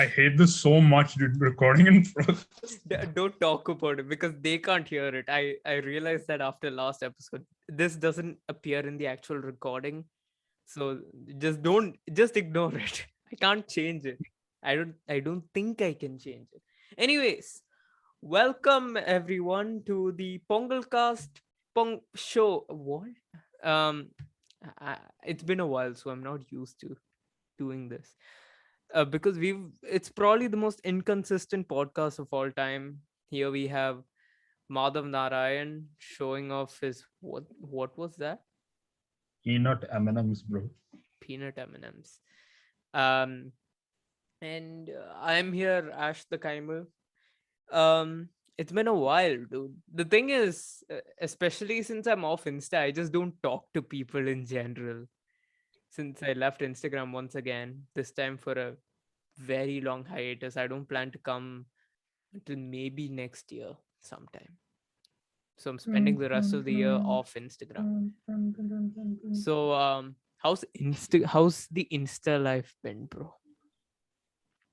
I hate this so much, dude. Recording in progress. Don't talk about it because they can't hear it. I realized that after last episode. This doesn't appear in the actual recording. So just ignore it. I can't change it. I don't think I can change it. Anyways, welcome everyone to the PongalCast show. What? Um it's been a while, so I'm not used to doing this. Because it's probably the most inconsistent podcast of all time. Here we have Madhav Narayan showing off his what was that? Peanut M&Ms, bro. Peanut M&Ms. Um and I'm here, Ash the Kaimer. It's been a while, dude. The thing is, especially since I'm off Insta, I just don't talk to people in general. Since I left Instagram once again, this time for a very long hiatus. I don't plan to come until maybe next year sometime. So I'm spending the rest of the year off Instagram. So how's the Insta life been, bro?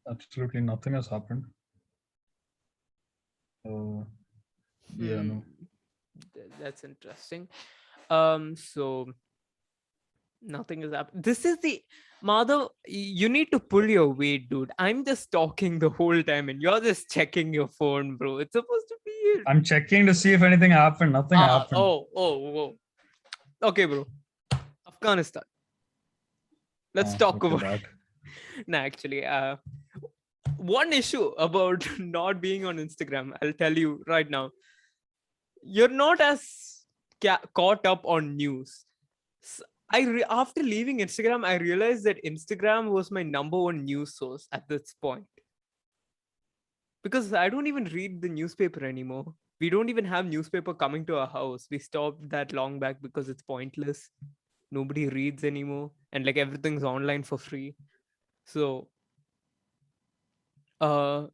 Absolutely nothing has happened. Yeah, no. That's interesting. So nothing is happening. This is the Madhav. You need to pull your weight, dude. I'm just talking the whole time, and you're just checking your phone, bro. It's supposed to be. I'm checking to see if anything happened. Nothing happened. Oh. Okay, bro. Afghanistan. Let's talk okay, about that. No, actually, one issue about not being on Instagram, I'll tell you right now. You're not as caught up on news. After leaving Instagram, I realized that Instagram was my number one news source at this point. Because I don't even read the newspaper anymore. We don't even have newspaper coming to our house. We stopped that long back because it's pointless. Nobody reads anymore. And like everything's online for free. So I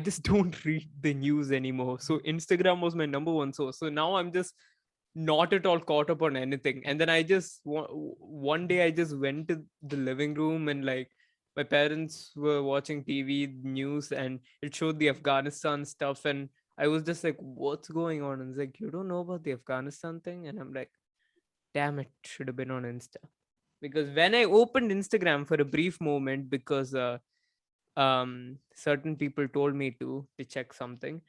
just don't read the news anymore. So Instagram was my number one source. So now I'm just not at all caught up on anything. And then I just one day I just went to the living room and like my parents were watching TV news and it showed the Afghanistan stuff and I was just like, what's going on? And it's like, you don't know about the Afghanistan thing? And I'm like, damn, it should have been on Insta. Because when I opened Instagram for a brief moment, because certain people told me to check something,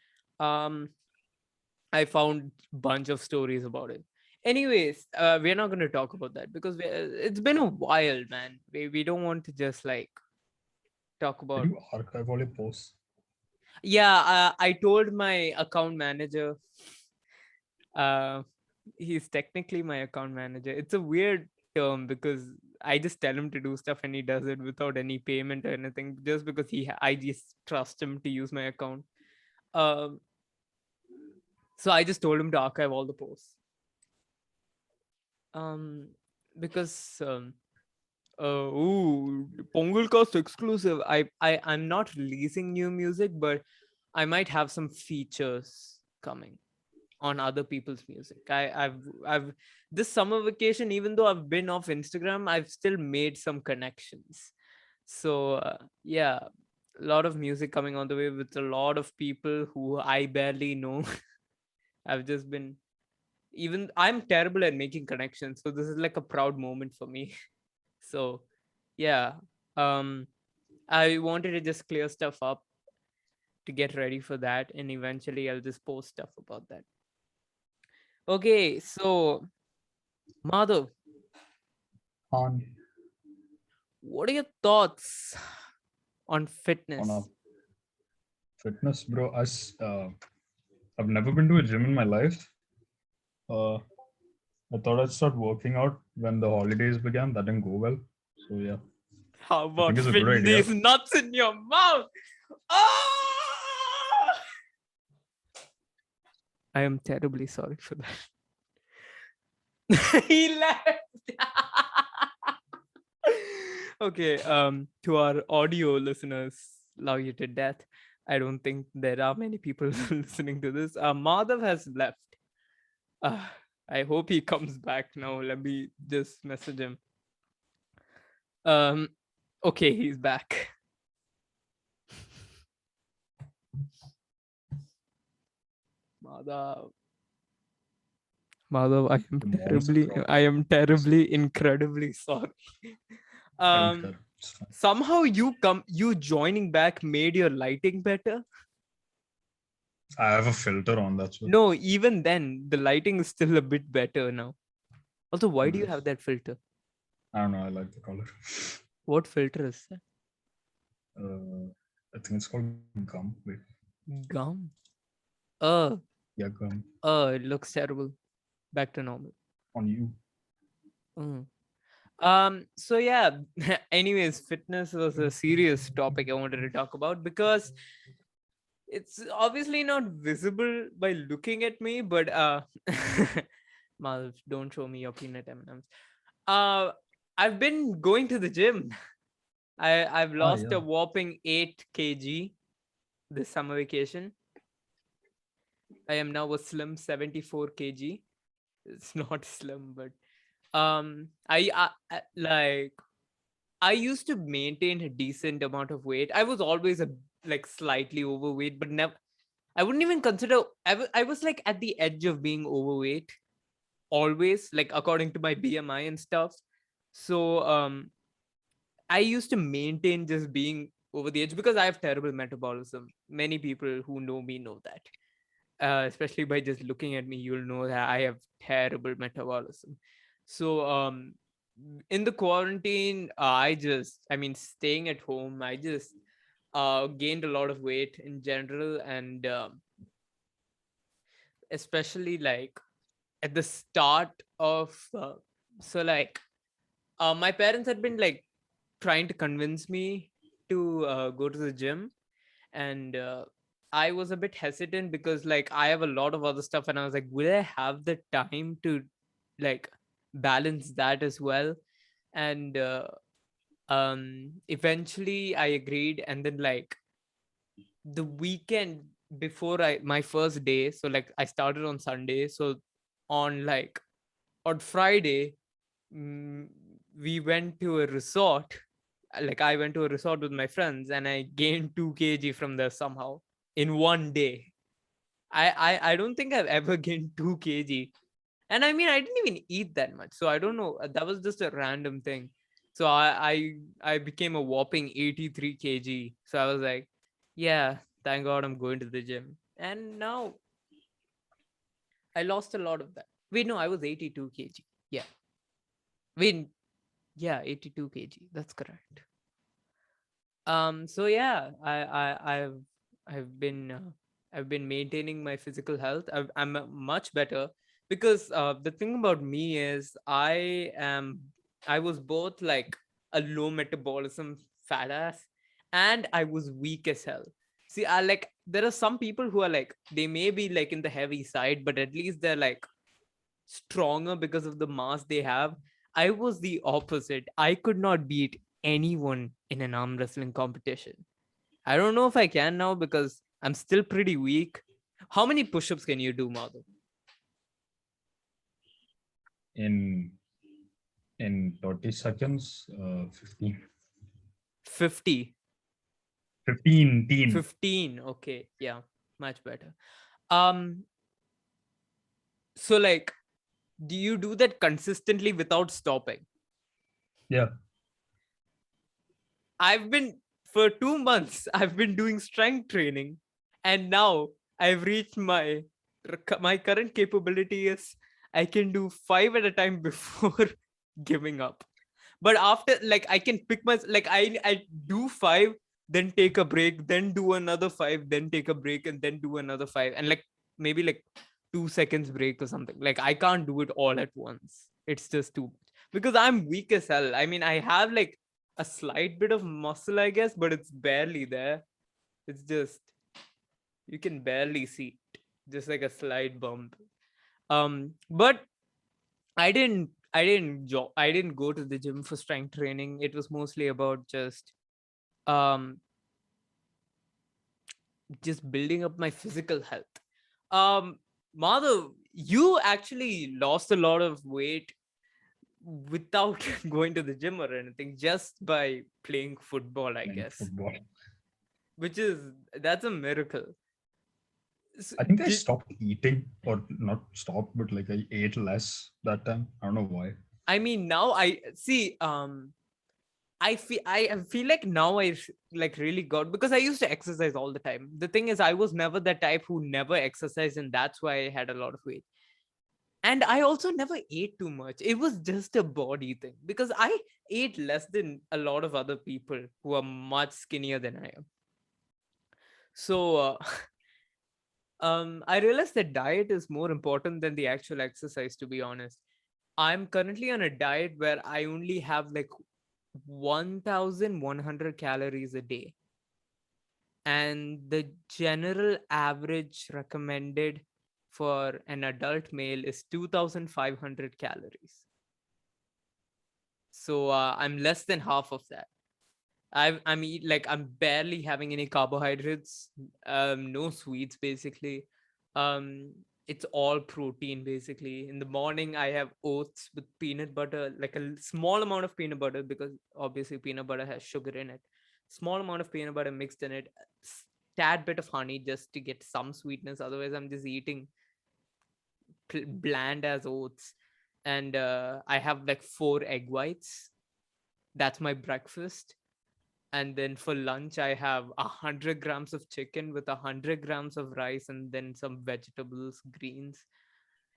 I found bunch of stories about it. Anyways, we're not going to talk about that because it's been a while, man. We don't want to just like talk Did about. you archive all your posts? Yeah, I told my account manager. Uh, he's technically my account manager. It's a weird term because I just tell him to do stuff and he does it without any payment or anything, just because I just trust him to use my account. Um, so I just told him to archive all the posts. Because PongalCast exclusive. I'm not releasing new music, but I might have some features coming on other people's music. I've this summer vacation, even though I've been off Instagram, I've still made some connections. So yeah, a lot of music coming on the way with a lot of people who I barely know. I've just been even I'm terrible at making connections, so this is like a proud moment for me. So yeah, I wanted to just clear stuff up to get ready for that, and eventually I'll just post stuff about that. Okay, so Madhav, On what are your thoughts on a fitness? fitness, bro. I've never been to a gym in my life. Uh, I thought I'd start working out when the holidays began. That didn't go well. So yeah, How I about think it's a good fitting idea. these nuts in your mouth? Ah! I am terribly sorry for that. He left. Okay, to our audio listeners, love you to death. I don't think there are many people listening to this. Madhav has left. Uh, I hope he comes back now. Let me just message him. Um, okay, he's back. Madhav. Madhav, The malls are I crowded. am terribly, incredibly sorry. I don't Um, care. It's fine. somehow you joining back made your lighting better. I have a filter on, that's what. No, even then, the lighting is still a bit better now. Also, why do you have Nice. that filter? I don't know. I like the color. What filter is that? I think it's called gum. Wait, Gum. Uh, yeah, gum it looks terrible. Back to normal. on you. Mm. So yeah, anyways, fitness was a serious topic I wanted to talk about because it's obviously not visible by looking at me, but Malv, don't show me your peanut M&Ms. Uh, I've been going to the gym. I've Ah, lost a yeah. whopping 8 kg this summer vacation. I am now a slim 74 kg. It's not slim, but like I used to maintain a decent amount of weight. I was always a like slightly overweight, but never. I wouldn't even consider. I was like at the edge of being overweight, always like according to my BMI and stuff. So I used to maintain just being over the edge because I have terrible metabolism. Many people who know me know that. Especially by just looking at me, you'll know that I have terrible metabolism. So in the quarantine, staying at home, I just gained a lot of weight in general, and especially like at the start of so like my parents had been like trying to convince me to go to the gym, and I was a bit hesitant because like I have a lot of other stuff, and I was like, will I have the time to like balance that as well? And eventually I agreed, and then like the weekend before I my first day, so like I started on Sunday, so on like on Friday, mm, we went to a resort. Like I went to a resort with my friends, and I gained 2 kg from there somehow in one day. I don't think I've ever gained 2 kg, and I mean I didn't even eat that much, so I don't know. That was just a random thing. So I became a whopping 83 kg. So I was like, yeah, thank God I'm going to the gym, and now I lost a lot of that. Wait, no, I was 82 kg. Yeah, wait, yeah, 82 kg. That's correct. So yeah, I've been I've been maintaining my physical health. I'm much better because the thing about me is I was both like a low metabolism fat ass, and I was weak as hell. See, I like there are some people who are like they may be like in the heavy side, but at least they're like stronger because of the mass they have. I was the opposite. I could not beat anyone in an arm wrestling competition. I don't know if I can now because I'm still pretty weak. How many push ups can you do, Madhav? In 30 seconds, 15. 50. 15, teen. 15. Okay. Yeah. Much better. Um, so like, do you do that consistently without stopping? Yeah. I've been for 2 months. I've been doing strength training, and now I've reached my current capability is I can do 5 at a time before giving up. But after like I can pick my like I do 5, then take a break, then do another 5, then take a break, and then do another 5, and like maybe like 2 seconds break or something. Like I can't do it all at once. It's just too much because I'm weak as hell. I mean, I have like a slight bit of muscle, I guess, but it's barely there. It's just you can barely see it, just like a slight bump. But I didn't go to the gym for strength training. It was mostly about um just building up my physical health. Um, Madhav, you actually lost a lot of weight without going to the gym or anything, just by playing football, I Playing guess. football. Which is that's a miracle. S- I think I Did stopped eating, or not stopped, but like I ate less that time. I don't know why. I mean now I see I feel like now like really got, because I used to exercise all the time. The thing is I was never the type who never exercised, and that's why I had a lot of weight. And I also never ate too much. It was just a body thing because I ate less than a lot of other people who are much skinnier than I am. So I realized that diet is more important than the actual exercise, to be honest. I'm currently on a diet where I only have like 1100 calories a day, and the general average recommended for an adult male is 2500 calories. So I'm less than half of that. I'm barely having any carbohydrates, no sweets basically. Um, it's all protein basically. In the morning, I have oats with peanut butter, like a small amount of peanut butter, because obviously peanut butter has sugar in it. Small amount of peanut butter mixed in it, tad bit of honey just to get some sweetness. Otherwise, I'm just eating bland as oats. And I have like 4 egg whites. That's my breakfast. And then for lunch I have 100 grams of chicken with 100 grams of rice, and then some vegetables, greens.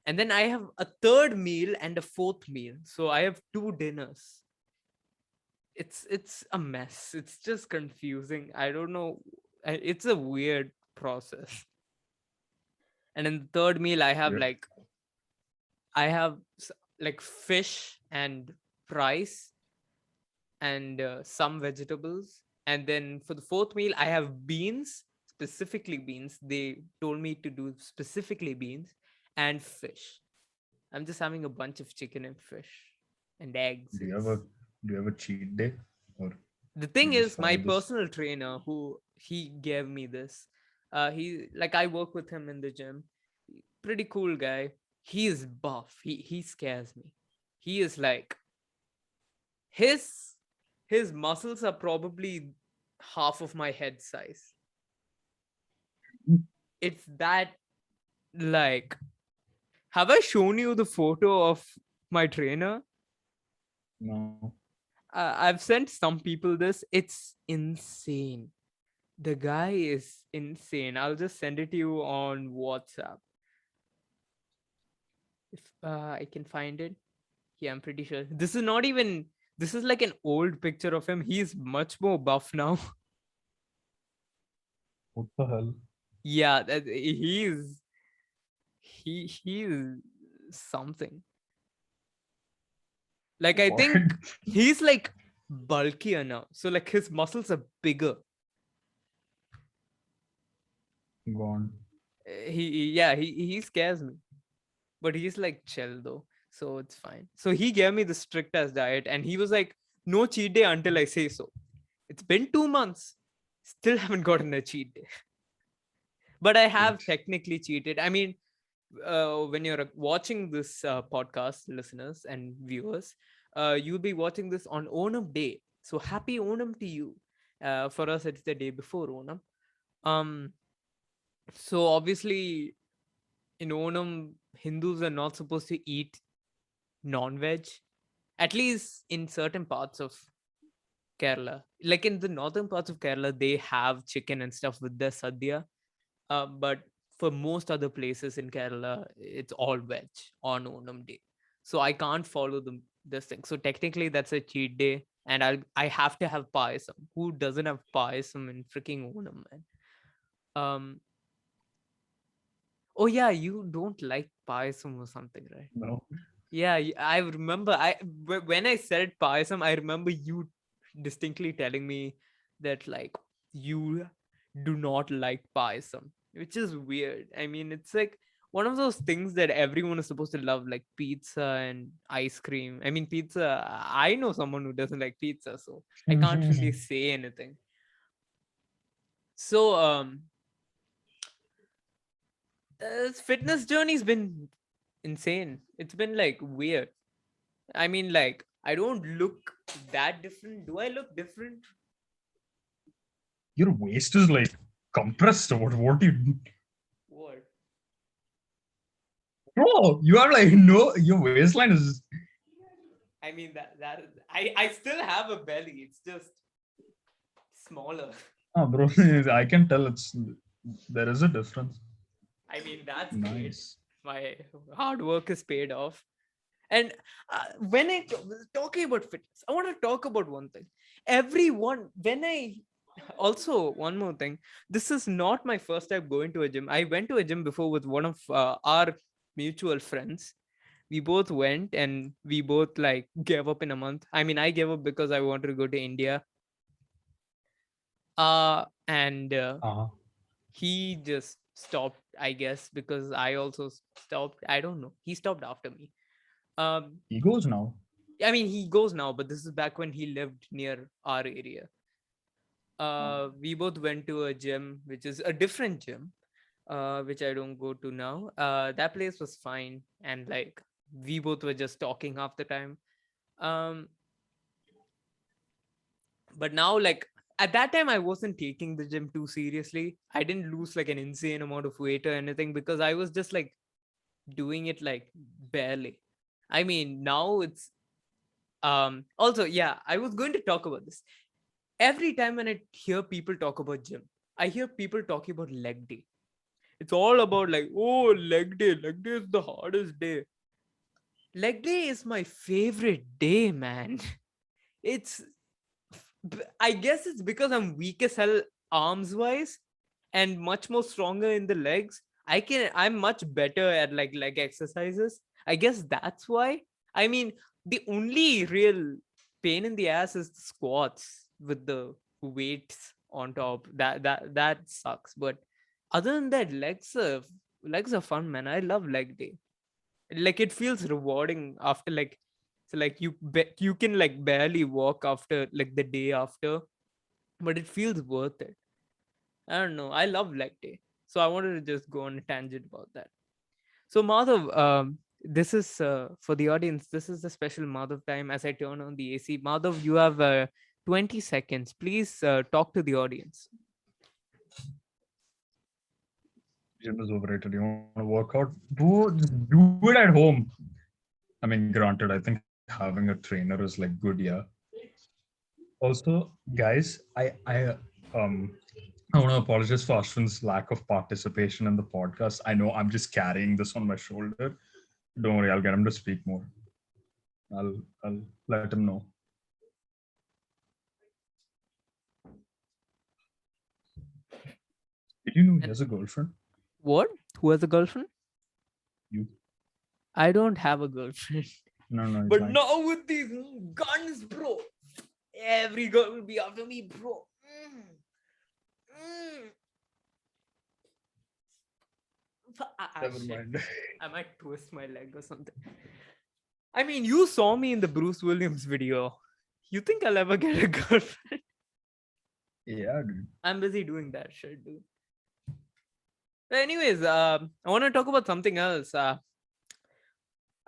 And then I have a third meal and a fourth meal, so I have 2 dinners. It's a mess. It's just confusing. I don't know. It's a weird process. And in the third meal Weird. I have like fish and rice and some vegetables. And then for the fourth meal, I have beans, specifically beans. They told me to do specifically beans and fish. I'm just having a bunch of chicken and fish and eggs. Do you have a do you have a cheat day, or The you thing just is, my follow this? personal trainer, who he gave me this, he like I work with him in the gym. Pretty cool guy. He is buff. He scares me. He is like his his muscles are probably half of my head size. It's that, like, have I shown you the photo of my trainer? No. I've sent some people this. It's insane. The guy is insane. I'll just send it to you on WhatsApp if I can find it. Yeah, I'm pretty sure. This is not even. This is like an old picture of him. He's much more buff now. What the hell? Yeah, he's something. Like I What? think he's like bulkier now. So like his muscles are bigger. Gone. He scares me. But he's like chill though. So it's fine. So he gave me the strict as diet, and he was like, no cheat day until I say so. It's been 2 months. Still haven't gotten a cheat day. But I have Wait. technically cheated. I mean, when you're watching this podcast, listeners and viewers, you'll be watching this on Onam Day. So happy Onam to you. For us, it's the day before Onam. Um, so obviously, in Onam, Hindus are not supposed to eat non-veg, at least in certain parts of Kerala. Like in the northern parts of Kerala, they have chicken and stuff with their sadhya. But for most other places in Kerala, it's all veg on Onam day. So I can't follow this thing. So technically, that's a cheat day, and I have to have payasam. Who doesn't have payasam in freaking Onam, man? Um. Oh yeah, you don't like payasam or something, right? No. Yeah, I remember. When I said payasam, I remember you distinctly telling me that like you do not like payasam, which is weird. I mean, it's like one of those things that everyone is supposed to love, like pizza and ice cream. I mean, pizza. I know someone who doesn't like pizza, so I can't really say anything. So, this fitness journey's been insane. It's been like weird. I mean, like, I don't look that different. Do I look different? Your waist is like compressed. What? What do you? What? Bro, you are like, no, your waistline is. I mean I still have a belly. It's just smaller. Ah, bro, I can tell there is a difference. I mean, that's great. Nice. My hard work is paid off. And when talking about fitness, I want to talk about one thing. Everyone, when I also one more thing, this is not my first time going to a gym. I went to a gym before with one of our mutual friends. We both went and we both like gave up in a month. I mean, I gave up because I wanted to go to India. And Uh-huh. he just stopped, I guess, because I also stopped. I don't know. He stopped after me. Um, He goes now. I mean, he goes now, but this is back when he lived near our area. We both went to a gym, which is a different gym, which I don't go to now. That place was fine, and like we both were just talking half the time. Um, but now, like at that time, I wasn't taking the gym too seriously. I didn't lose like an insane amount of weight or anything because I was just like doing it like barely. I mean, now it's also, yeah, I was going to talk about this. Every time when I hear people talk about gym, I hear people talking about leg day. It's all about like, oh, leg day is the hardest day. Leg day is my favorite day, man. It's I guess it's because I'm weak as hell arms wise and much more stronger in the legs. I'm much better at like leg exercises. I guess that's why. I mean, the only real pain in the ass is the squats with the weights on top. That sucks. But other than that, legs are fun, man. I love leg day. Like it feels rewarding after like so like you can like barely walk after like the day after, but it feels worth it. I don't know. I love leg day. So I wanted to just go on a tangent about that. So Madhav, this is for the audience. This is the special Madhav time as I turn on the AC. Madhav, you have 20 seconds. Please talk to the audience. Gym is overrated. You want to work out? Do it at home. I mean, granted, I think having a trainer is like good, yeah. Also, guys, um I want to apologize for Ashwin's lack of participation in the podcast. I know I'm just carrying this on my shoulder. Don't worry, I'll get him to speak more. I'll let him know. Did you know he And has a girlfriend? what? Who has a girlfriend? You? I don't have a girlfriend. No, no, he's But lying. not with these guns, bro. Every girl will be after me, bro. Mm. Never Shit. mind. I might twist my leg or something. I mean, you saw me in the Bruce Williams video. You think I'll ever get a girlfriend? Yeah, dude. I'm busy doing that shit, dude. But anyways, I want to talk about something else.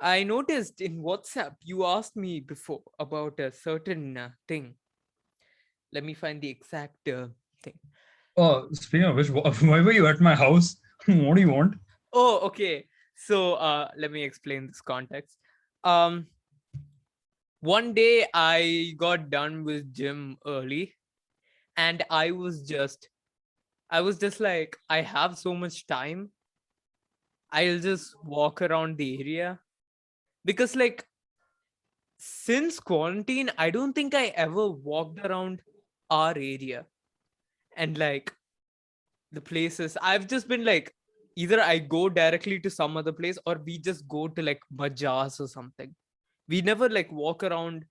I noticed in WhatsApp you asked me before about a certain thing. Let me find the exact thing. Oh, speaking of which, why were you at my house? What do you want? Oh, okay. So let me explain this context. Um, one day I got done with gym early, and I was just like, I have so much time. I'll just walk around the area because like since quarantine, I don't think I ever walked around our area and like the places. I've just been like, either I go directly to some other place or we just go to like bazaars or something. We never like walk around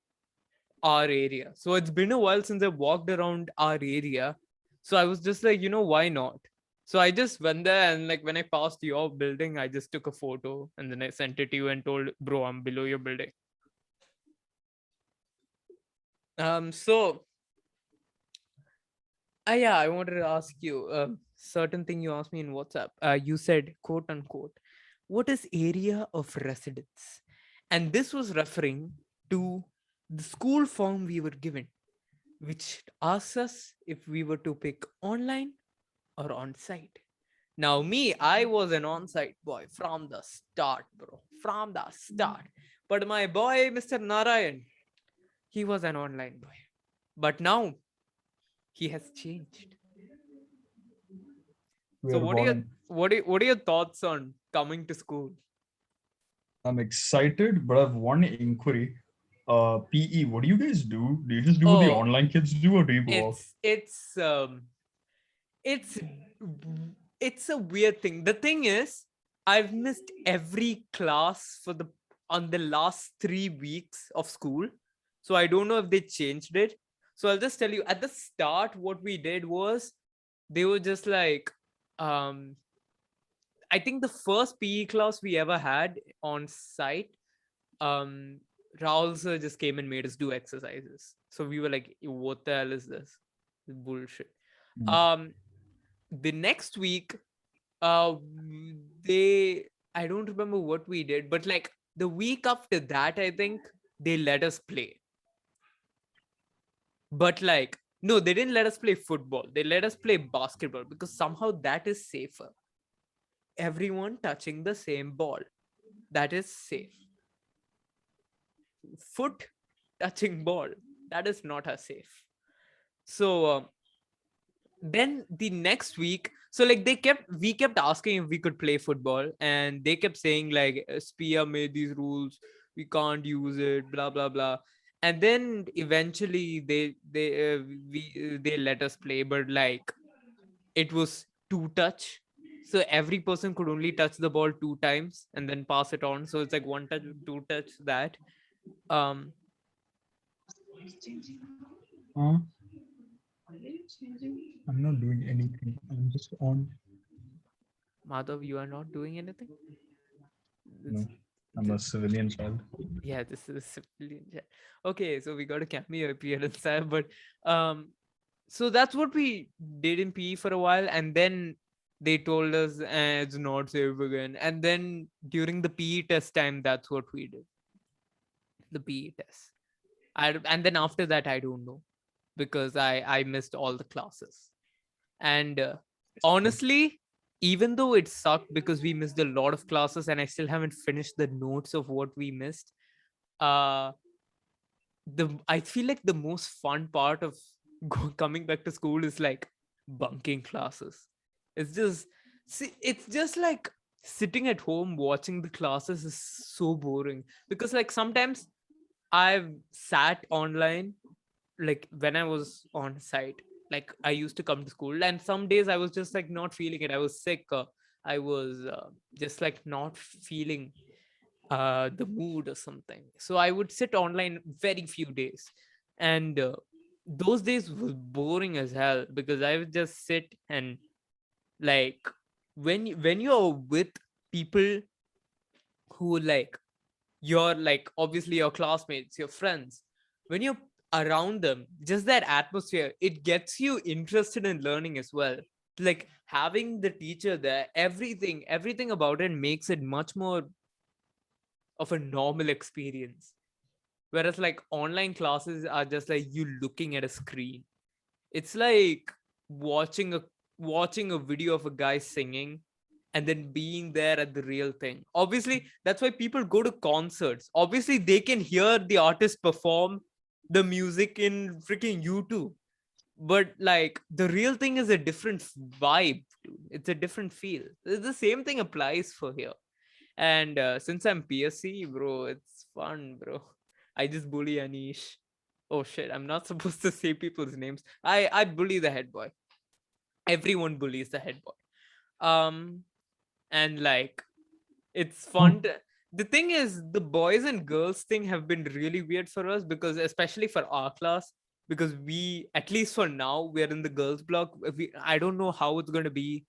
our area. So it's been a while since I walked around our area. So I was just like, why not? So I just went there and like when I passed your building, I just took a photo and then I sent it to you and told, bro, I'm below your building. So yeah, I wanted to ask you certain thing you asked me in WhatsApp. You said, quote unquote, what is area of residence? And this was referring to the school form we were given, which asks us if we were to pick online or on site. Now, me, I was an on-site boy from the start, bro. From the start. But my boy, Mr. Narayan, he was an online boy. But now he has changed. We So are born in. what are your thoughts on coming to school? I'm excited, but I've one inquiry. PE, what do you guys do? Do you just do what the Oh, online kids do, or do you go out? it's it's a weird thing. The thing is, I've missed every class for the on the last 3 weeks of school. So I don't know if they changed it. So I'll just tell you at the start what we did was they were just like um I think the first PE class we ever had on site, um Raul sir just came and made us do exercises. So we were like, what the hell is this? Bullshit. Hmm. Um the next week, uh they I don't remember what we did, but like the week after that, I think they let us play. But like, no, they didn't let us play football. They let us play basketball because somehow that is safer. Everyone touching the same ball. That is safe. Foot touching ball. That is not as safe. So then the next week, so like we kept asking if we could play football, and they kept saying like Spia made these rules, we can't use it, blah blah blah. And then eventually they let us play, but like it was two touch, so every person could only touch the ball two times and then pass it on. So it's like one touch, two touch, that. um Uh, I'm not doing anything. I'm just on. Madhav, you are not doing anything. No, This, I'm a civilian child. yeah, this is civilian chat. Okay, so we got a cameo appearance there, but um, so that's what we did in PE for a while, and then they told us it's not safe again. And then during the PE test time, that's what we did, the PE test. And then after that, I don't know because I missed all the classes. And honestly, even though it sucked because we missed a lot of classes, and I still haven't finished the notes of what we missed. Uh, the I feel like the most fun part of coming back to school is like bunking classes. It's just it's just like sitting at home watching the classes is so boring because like sometimes I've sat online, like when I was on site, like I used to come to school, and some days I was just like not feeling it. I was sick. I was just like not feeling the mood or something. So I would sit online very few days, and those days were boring as hell because I would just sit and like when you're with people who like you're like obviously your classmates, your friends, when you're around them, just that atmosphere, it gets you interested in learning as well. Like having the teacher there, everything about it makes it much more of a normal experience. Whereas like online classes are just like you looking at a screen. It's like watching a watching a video of a guy singing and then being there at the real thing. Obviously, that's why people go to concerts. Obviously, they can hear the artist perform the music in freaking YouTube. But like the real thing is a different vibe, dude. It's a different feel. The same thing applies for here. And since I'm PSC, bro, it's fun, bro. I just bully Anish. Oh shit, I'm not supposed to say people's names. I bully the head boy. Everyone bullies the head boy. Um, and like it's Huh. fun. The thing is, the boys and girls thing have been really weird for us because, especially for our class, because we, at least for now, we're in the girls block. I don't know how it's going to be.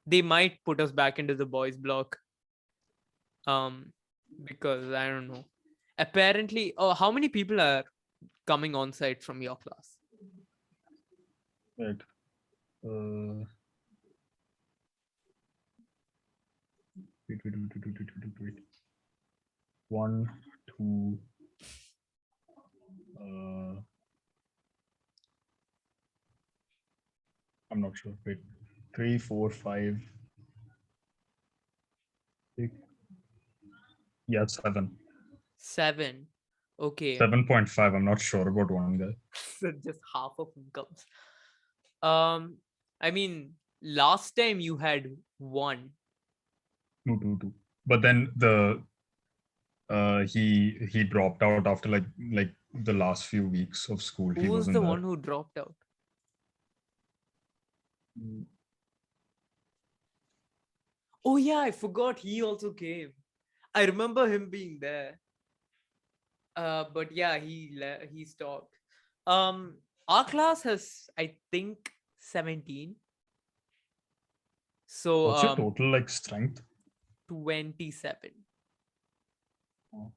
They might put us back into the boys block. Um, because I don't know. Apparently, oh, how many people are coming on site from your class? Right. Uh, wait. One, two. Uh, I'm not sure. Wait. 3, 4, 5, 6. Yeah, 7. 7. Okay. 7.5. I'm not sure about one guy. So just half of them comes. Um, I mean, last time you had 1. No, 2, 2. But then he dropped out after like the last few weeks of school. Who He was wasn't the there. one who dropped out? Mm. Oh yeah, I forgot he also came. I remember him being there. But yeah, he stopped. Our class has, I think, 17. So What's your total like strength? 27. Oh.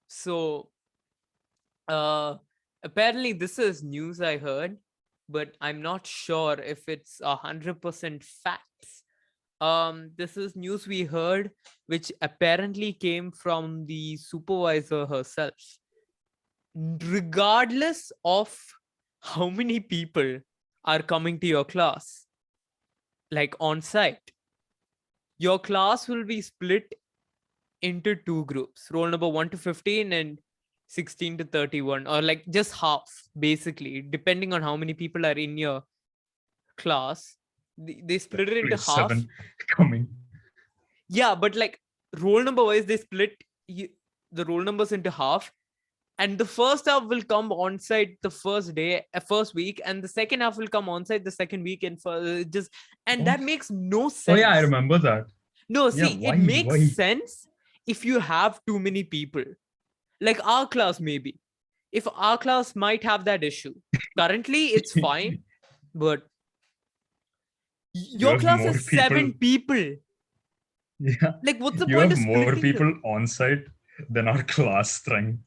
So uh apparently this is news I heard, but I'm not sure if it's 100% facts. This is news we heard, which apparently came from the supervisor herself. Regardless of how many people are coming to your class, like on site, your class will be split into 2 groups, roll number 1 to 15 and 16 to 31, or like just half, basically, depending on how many people are in your class. They split it into half. 7 coming. Yeah, but like roll number wise, they split the roll numbers into half, and the first half will come on site the first day, first week, and the second half will come on site the second week, and for just, and What? that makes no Oh yeah, I sense. remember that. No, Yeah, see, it why? makes Why? sense if you have too many people, like our class. Maybe if our class might have that issue, currently it's fine, but You your have class more has people. 7 people. Yeah, Like, what's the you point have of more splitting people them? on site than our class strength,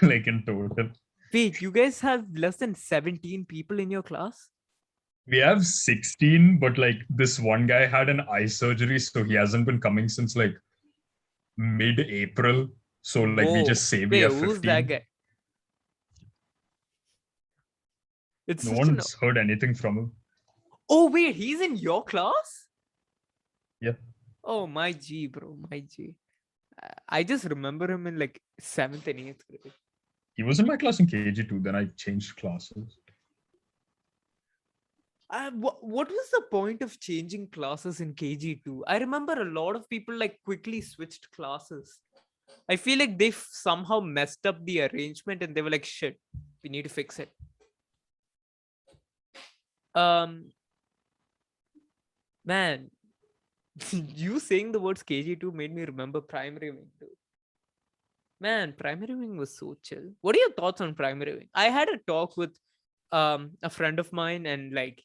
like in total. Wait, you guys have less than 17 people in your class? We have 16, but like this one guy had an eye surgery, so he hasn't been coming since like mid-April. So like we just Whoa. say we Wait, have who's that 15. guy? It's No such an. one's heard anything from him. Oh, wait, he's in your class? Yeah. Oh, my G, bro. My G. I just remember him in like 7th and 8th grade. He was in my class in KG2, then I changed classes. What was the point of changing classes in KG2? I remember a lot of people like quickly switched classes. I feel like they somehow messed up the arrangement and they were like, shit, we need to fix it. Um, Man, you saying the words KG2 made me remember primary wing too. Man, primary wing was so chill. What are your thoughts on primary wing? I had a talk with a friend of mine, and like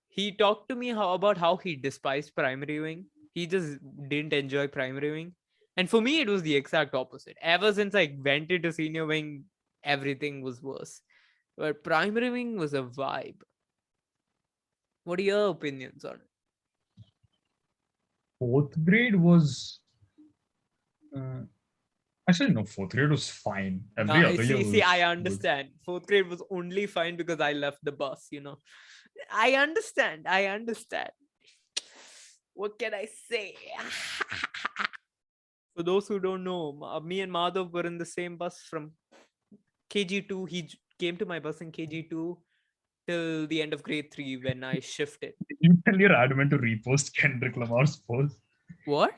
he talked to me about how he despised primary wing. He just didn't enjoy primary wing. And for me, it was the exact opposite. Ever since I went into senior wing, everything was worse. But primary wing was a vibe. What are your opinions on it? Fourth grade was uh, actually no. Fourth grade was fine. Every other year See, I was good. understand. Fourth grade was only fine because I left the bus, you know. I understand. I understand. What can I say? For those who don't know, me and Madhav were in the same bus from KG2. He came to my bus in KG2 till the end of grade 3 when I shifted. Did you tell your admin to repost Kendrick Lamar's post? What?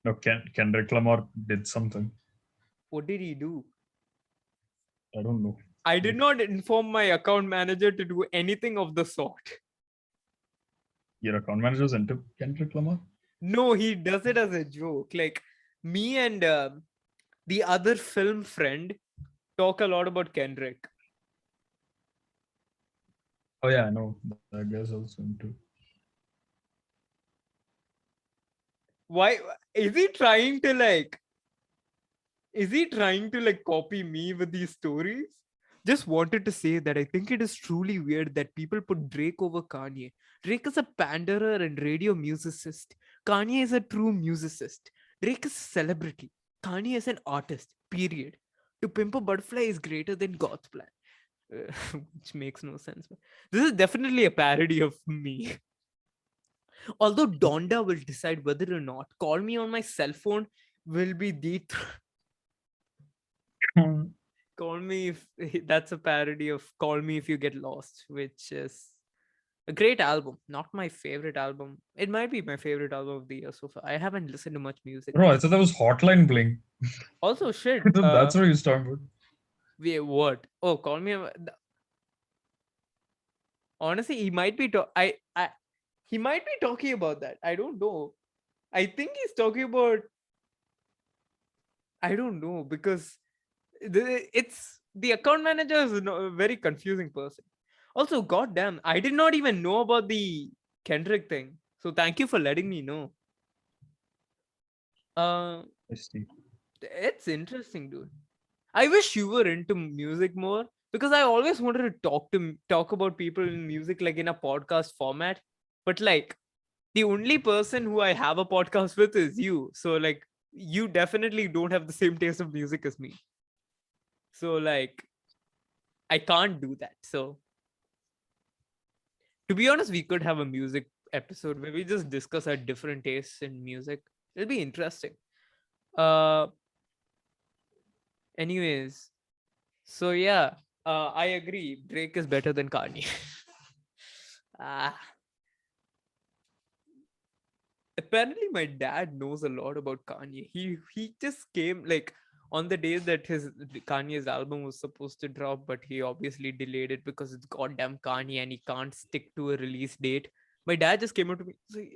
No, Kendrick Lamar did something. What did he do? I don't know. I did not inform my account manager to do anything of the sort. Your account manager's into Kendrick Lamar? No, he does it as a joke. Like, me and the other film friend talk a lot about Kendrick. Oh yeah, I know. That guy's also into. Why is he trying to like? Is he trying to like copy me with these stories? Just wanted to say that I think it is truly weird that people put Drake over Kanye. Drake is a panderer and radio musicist. Kanye is a true musicist. Drake is a celebrity. Kanye is an artist. Period. To Pimp a Butterfly is greater than God's plan. which makes no sense. But this is definitely a parody of me. Although Donda will decide whether or not call me on my cell phone will be the call me if that's a parody of call me if you get lost, which is a great album. Not my favorite album. It might be my favorite album of the year so far. I haven't listened to much music. Bro, I thought that was Hotline Bling. Also, shit. I thought that's what he's talking about. Wait, what? Oh, call me. Honestly, he might be. He might be talking about that. I don't know. I think he's talking about. I don't know because it's the account manager is a very confusing person. Also, goddamn, I did not even know about the Kendrick thing. So thank you for letting me know. Uh, I see. it's interesting, dude. I wish you were into music more because I always wanted to talk about people in music like in a podcast format. But like the only person who I have a podcast with is you. So like you definitely don't have the same taste of music as me. So like I can't do that. So to be honest, we could have a music episode where we just discuss our different tastes in music. It'll be interesting. Uh anyways, so yeah, I agree. Drake is better than Kanye. ah, apparently my dad knows a lot about Kanye. He just came like on the day that his Kanye's album was supposed to drop, but he obviously delayed it because it's goddamn Kanye and he can't stick to a release date. My dad just came up to me, he's like,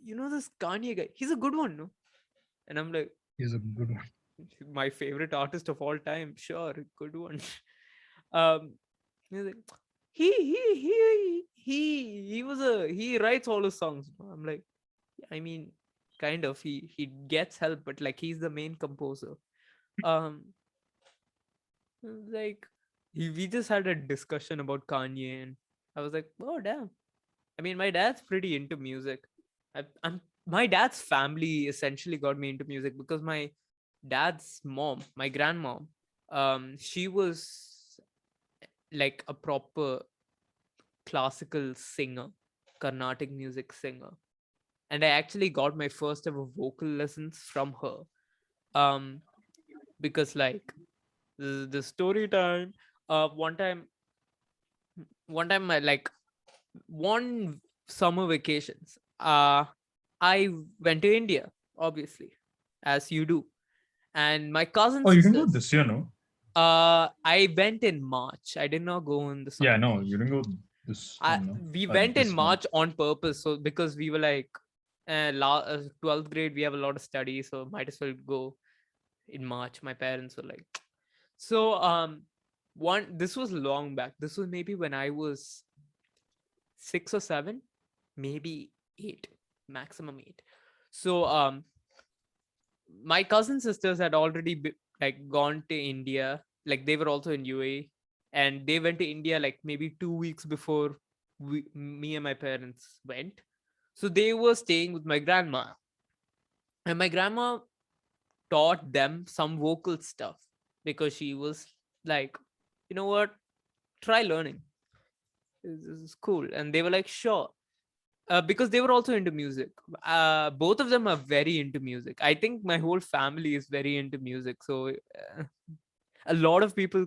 you know this Kanye guy? He's a good one, no? And I'm like, He's a good one. my favorite artist of all time. Sure, good one. um, he's like, he writes all his songs. I'm like, I mean, kind of. He gets help, but like he's the main composer. Um, like we just had a discussion about Kanye, and I was like, oh damn. I mean, my dad's pretty into music. I'm my dad's family essentially got me into music because my dad's mom, my grandmom, she was like a proper classical singer, Carnatic music singer, and I actually got my first ever vocal lessons from her. Um, because like the story time. One time, I like one summer vacations. I went to India, obviously, as you do, and my cousin Oh, you didn't go sisters. this year, no? I went in March. I did not go in the Yeah, summer. no, you didn't go this one, no? We went in This month. March on purpose, so because we were like, 12th grade, we have a lot of study, so might as well go in March. My parents were like, so one. This was long back. This was maybe when I was 6 or 7, maybe 8, maximum 8. So my cousin sisters had already like gone to India. Like they were also in UAE, and they went to India like maybe 2 weeks before me and my parents went. So they were staying with my grandma, and my grandma taught them some vocal stuff because she was like, you know what, try learning. This is cool, and they were like, sure. Because they were also into music. Both of them are very into music. I think my whole family is very into music. So a lot of people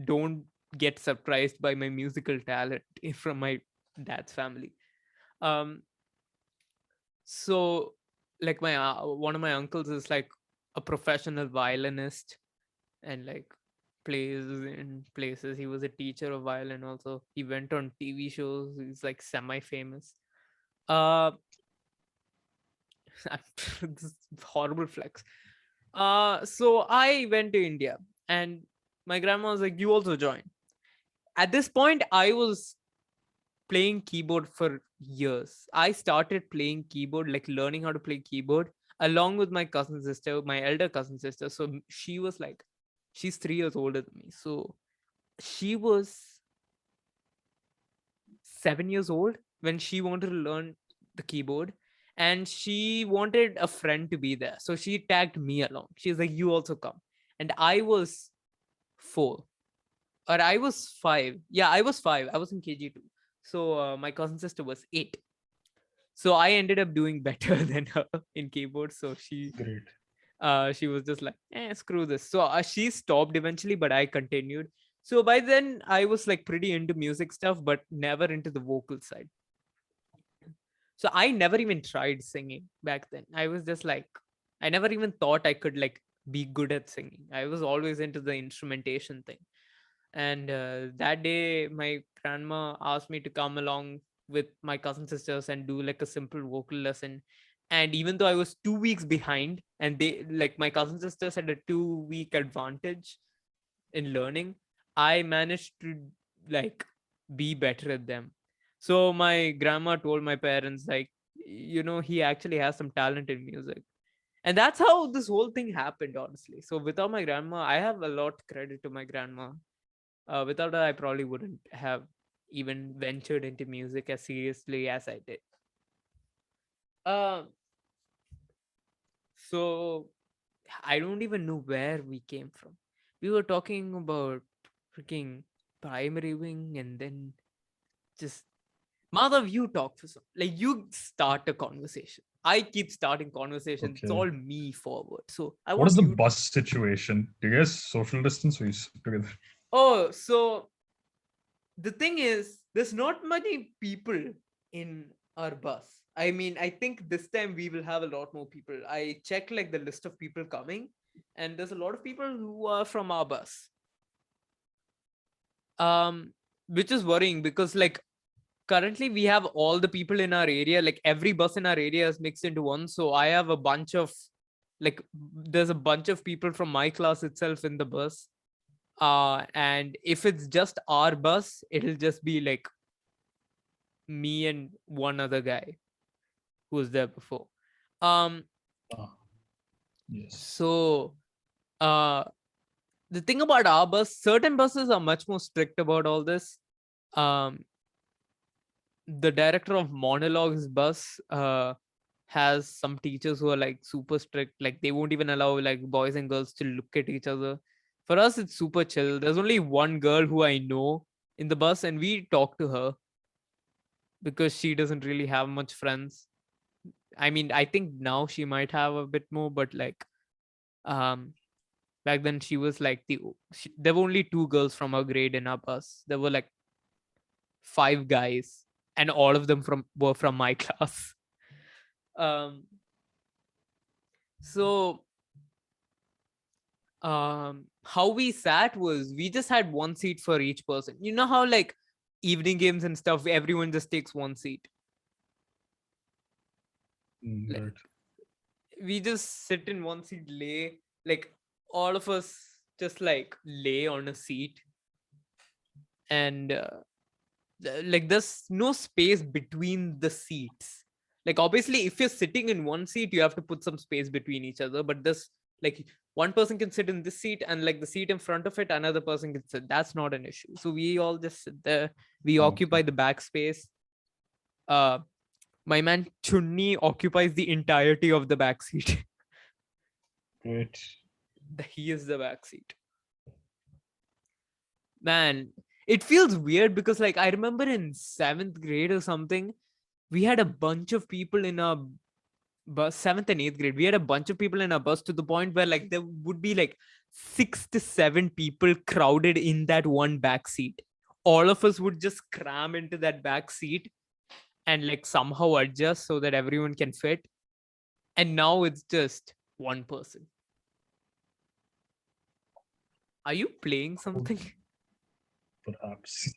don't get surprised by my musical talent from my dad's family. Um, so like my one of my uncles is like a professional violinist and like plays in places. He was a teacher of violin also. He went on TV shows. He's like semi famous. Uh, this horrible flex. So I went to India and my grandma was like, you also join. At this point, I was playing keyboard for years. I started playing keyboard, like learning how to play keyboard along with my cousin sister, my elder cousin sister. So she was like, she's 3 years older than me. So she was 7 years old when she wanted to learn the keyboard, and she wanted a friend to be there, so she tagged me along. She's like, you also come. And I was 4. or I was 5. Yeah, I was 5. I was in KG2. So my cousin sister was 8. So I ended up doing better than her in keyboard. So Great. she was just like, screw this. So she stopped eventually, but I continued. So by then I was like pretty into music stuff, but never into the vocal side. So I never even tried singing back then. I was just like, I never even thought I could like be good at singing. I was always into the instrumentation thing. And that day, my grandma asked me to come along with my cousin sisters and do like a simple vocal lesson. And even though I was 2 weeks behind, and they like my cousin sisters had a 2 week advantage in learning, I managed to like be better at them. So my grandma told my parents, like, he actually has some talent in music. And that's how this whole thing happened, honestly. So without my grandma, I have a lot credit to my grandma. Without her, I probably wouldn't have even ventured into music as seriously as I did. Uh, so I don't even know where we came from. We were talking about freaking primary wing, and then just Madhav, you talk for some, like you start a conversation. I keep starting conversations. It's Okay. all me forward. So I What is want the you. bus situation? Do you guys social distance or you sit together? Oh, so the thing is, there's not many people in our bus. I mean, I think this time we will have a lot more people. I checked like the list of people coming, and there's a lot of people who are from our bus. Um, which is worrying because like currently we have all the people in our area, like every bus in our area is mixed into one. So I have a bunch of like there's a bunch of people from my class itself in the bus. And if it's just our bus, it'll just be like me and one other guy who was there before. Um, Ah, yes. so uh, the thing about our bus, certain buses are much more strict about all this. Um, the director of monologues bus has some teachers who are like super strict. Like they won't even allow like boys and girls to look at each other. For us, it's super chill. There's only one girl who I know in the bus, and we talk to her because she doesn't really have much friends. I mean, I think now she might have a bit more, but like um back then she was like there were only two girls from her grade in our bus. There were like five guys, and all of them were from my class. Um, so how we sat was we just had one seat for each person. You know how like evening games and stuff, everyone just takes one seat. Like Right. we just sit in one seat, lay like all of us just like lay on a seat, and like there's no space between the seats. Like obviously if you're sitting in one seat you have to put some space between each other, but this like one person can sit in this seat, and like the seat in front of it another person can sit. That's not an issue. So we all just sit there. We Okay. occupy the back space. uh my man Chunni occupies the entirety of the back seat. Great. He is the back seat. Man, it feels weird because like I remember in 7th grade or something, we had a bunch of people in our bus. 7th and 8th grade, we had a bunch of people in our bus to the point where like there would be like 6 to 7 people crowded in that one back seat. All of us would just cram into that back seat and like somehow adjust so that everyone can fit. And now it's just one person. Are you playing something? Perhaps.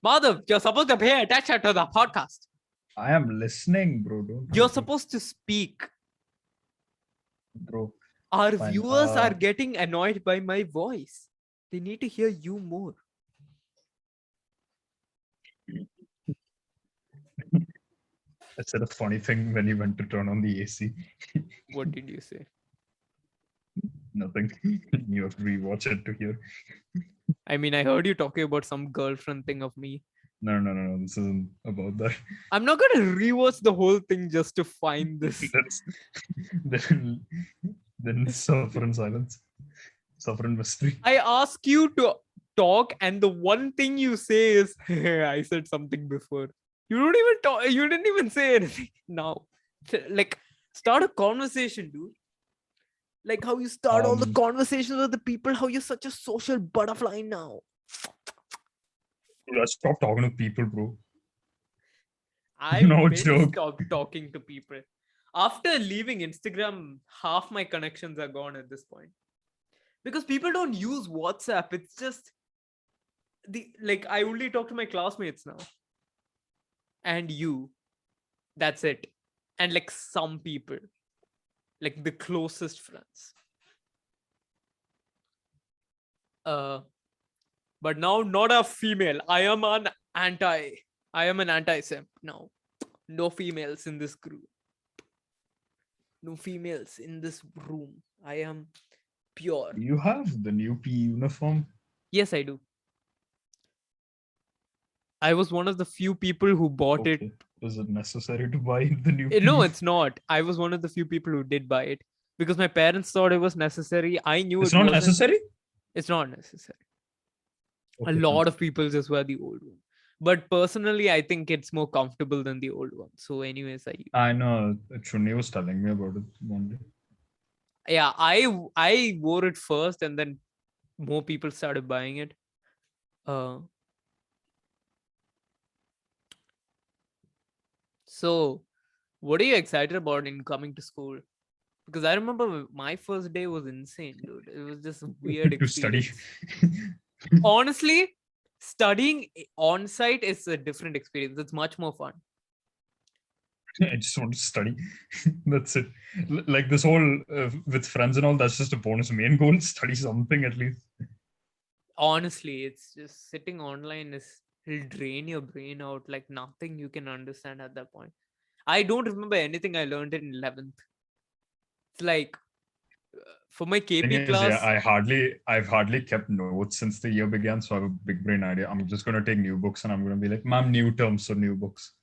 Madhav, you're supposed to pay attention to the podcast. I am listening, bro. Don't You're worry. supposed to speak. Bro. Our Fine. viewers are getting annoyed by my voice. They need to hear you more. I said a funny thing when you went to turn on the AC. What did you say? Nothing. You have to rewatch it to hear. I mean, I heard you talking about some girlfriend thing of me. No. This isn't about that. I'm not going to rewatch the whole thing just to find this. Then suffer in silence. Suffer in mystery. I ask you to talk, and the one thing you say is, I said something before. You don't even talk. You didn't even say anything. Now, like, start a conversation, dude. Like how you start all the conversations with the people. How you're such a social butterfly now. Dude, I stopped talking to people, bro. I No will joke. stop talking to people. After leaving Instagram, half my connections are gone at this point. Because people don't use WhatsApp. It's just I only talk to my classmates now. And you. That's it. And like some people. Like the closest friends. But now not a female. I am an anti-simp now. No females in this group. No females in this room. I am pure. You have the new PE uniform? Yes, I do. I was one of the few people who bought it. Is it necessary to buy the new No, PE? it's not. I was one of the few people who did buy it because my parents thought it was necessary. I knew It's it not wasn't. necessary? It's not necessary. Okay, A lot of people just wear the old one. But personally, I think it's more comfortable than the old one. So anyways, I know. Chunni was telling me about it one day. Yeah, I wore it first and then more people started buying it. So what are you excited about in coming to school? Because I remember my first day was insane, dude. It was just a weird experience. To study. Honestly, studying on site is a different experience. It's much more fun. I just want to study. That's it. Like this whole with friends and all, that's just a bonus. Main goal, study something at least. Honestly, it's just sitting online it'll drain your brain out like nothing you can understand at that point. I don't remember anything I learned in 11th. It's like for my KP class. I've hardly kept notes since the year began, so I have a big brain idea. I'm just gonna take new books and I'm gonna be like, ma'am, new terms, so new books.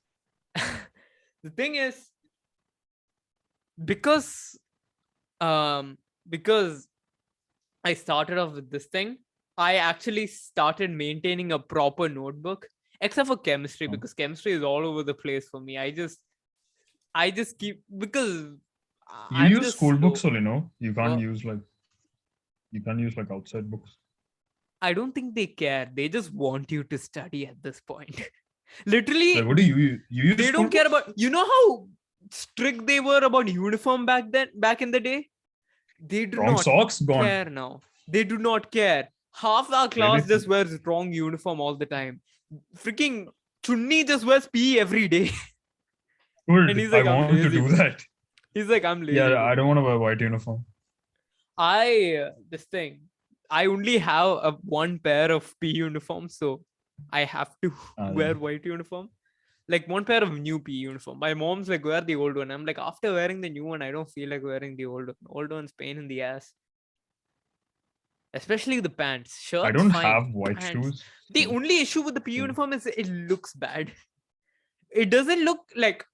The thing is, because I started off with this thing, I actually started maintaining a proper notebook, except for chemistry, because chemistry is all over the place for me. I just keep because you use school books only, no? You can't use like outside books. I don't think they care. They just want you to study at this point. Literally, like, what do you use? They don't care about. You know how strict they were about uniform back in the day. They do wrong not socks care gone. now. They do not care. Half our class just wears wrong uniform all the time. Freaking Chunni just wears PE every day. Good. And he's like, I want lazy, to do that. He's like, I'm lazy. Yeah, I don't want to wear white uniform. I only have one pair of PE uniforms, so I have to wear white uniform. Like one pair of new PE uniform. My mom's like, wear the old one. I'm like, after wearing the new one, I don't feel like wearing the old one. Old one's pain in the ass. Especially the pants. Shirts, I don't fine. have white pants. shoes. The only issue with the PE uniform is it looks bad. It doesn't look like...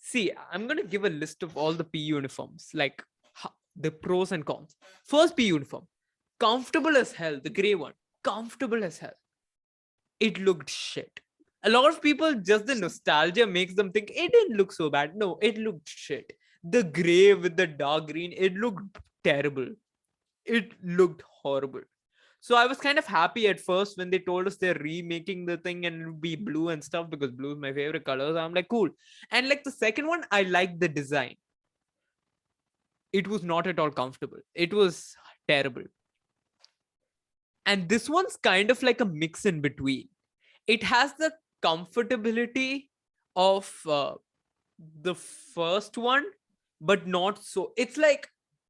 See, I'm going to give a list of all the PE uniforms. Like the pros and cons. First PE uniform. Comfortable as hell. The grey one. Comfortable as hell. It looked shit. A lot of people, just the nostalgia makes them think it didn't look so bad. No, it looked shit. The grey with the dark green, it looked terrible. It looked horrible. So I was kind of happy at first when they told us they're remaking the thing and it'll be blue and stuff, because blue is my favorite color. So I'm like, cool. And like the second one, I liked the design. It was not at all comfortable. It was terrible. And this one's kind of like a mix in between. It has the comfortability of the first one, but not so. It's like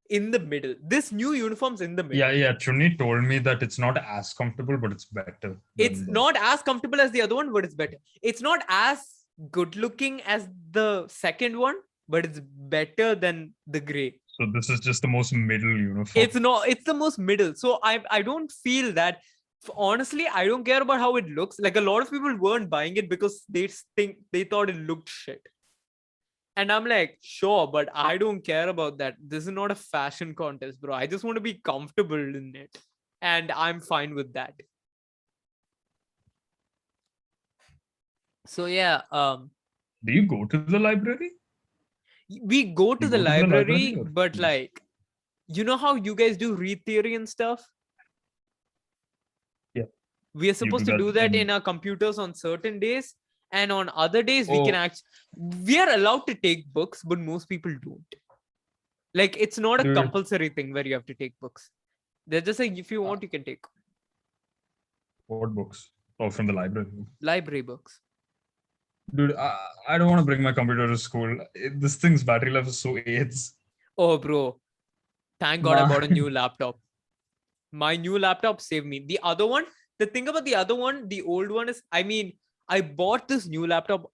in the middle. This new uniform's in the middle. Yeah. Chunni told me that it's not as comfortable, but it's better. It's not as comfortable as the other one, but it's better. It's not as good looking as the second one, but it's better than the grey. So this is just the most middle uniform. It's the most middle. So I don't feel that. Honestly, I don't care about how it looks. Like a lot of people weren't buying it because they thought it looked shit. And I'm like, sure, but I don't care about that. This is not a fashion contest, bro. I just want to be comfortable in it. And I'm fine with that. So yeah, Do you go to the library? we go to You the go to the library library, or but you just like, you know how you guys do read theory and stuff? yeah, We are you do supposed to that do that in in our computers on certain days. And on other days, we can oh actually, we are allowed to take books, but most people don't. Like, it's not a dude compulsory thing where you have to take books. They're just like, if you uh, want, you can take what books? Oh, from the library. library books. Dude, I don't want to bring my computer to school. This thing's battery life is so AIDS. Oh, bro. Thank God I Nah. bought a new laptop. My new laptop saved me. The other one, the thing about the other one, the old one is, I mean, I bought this new laptop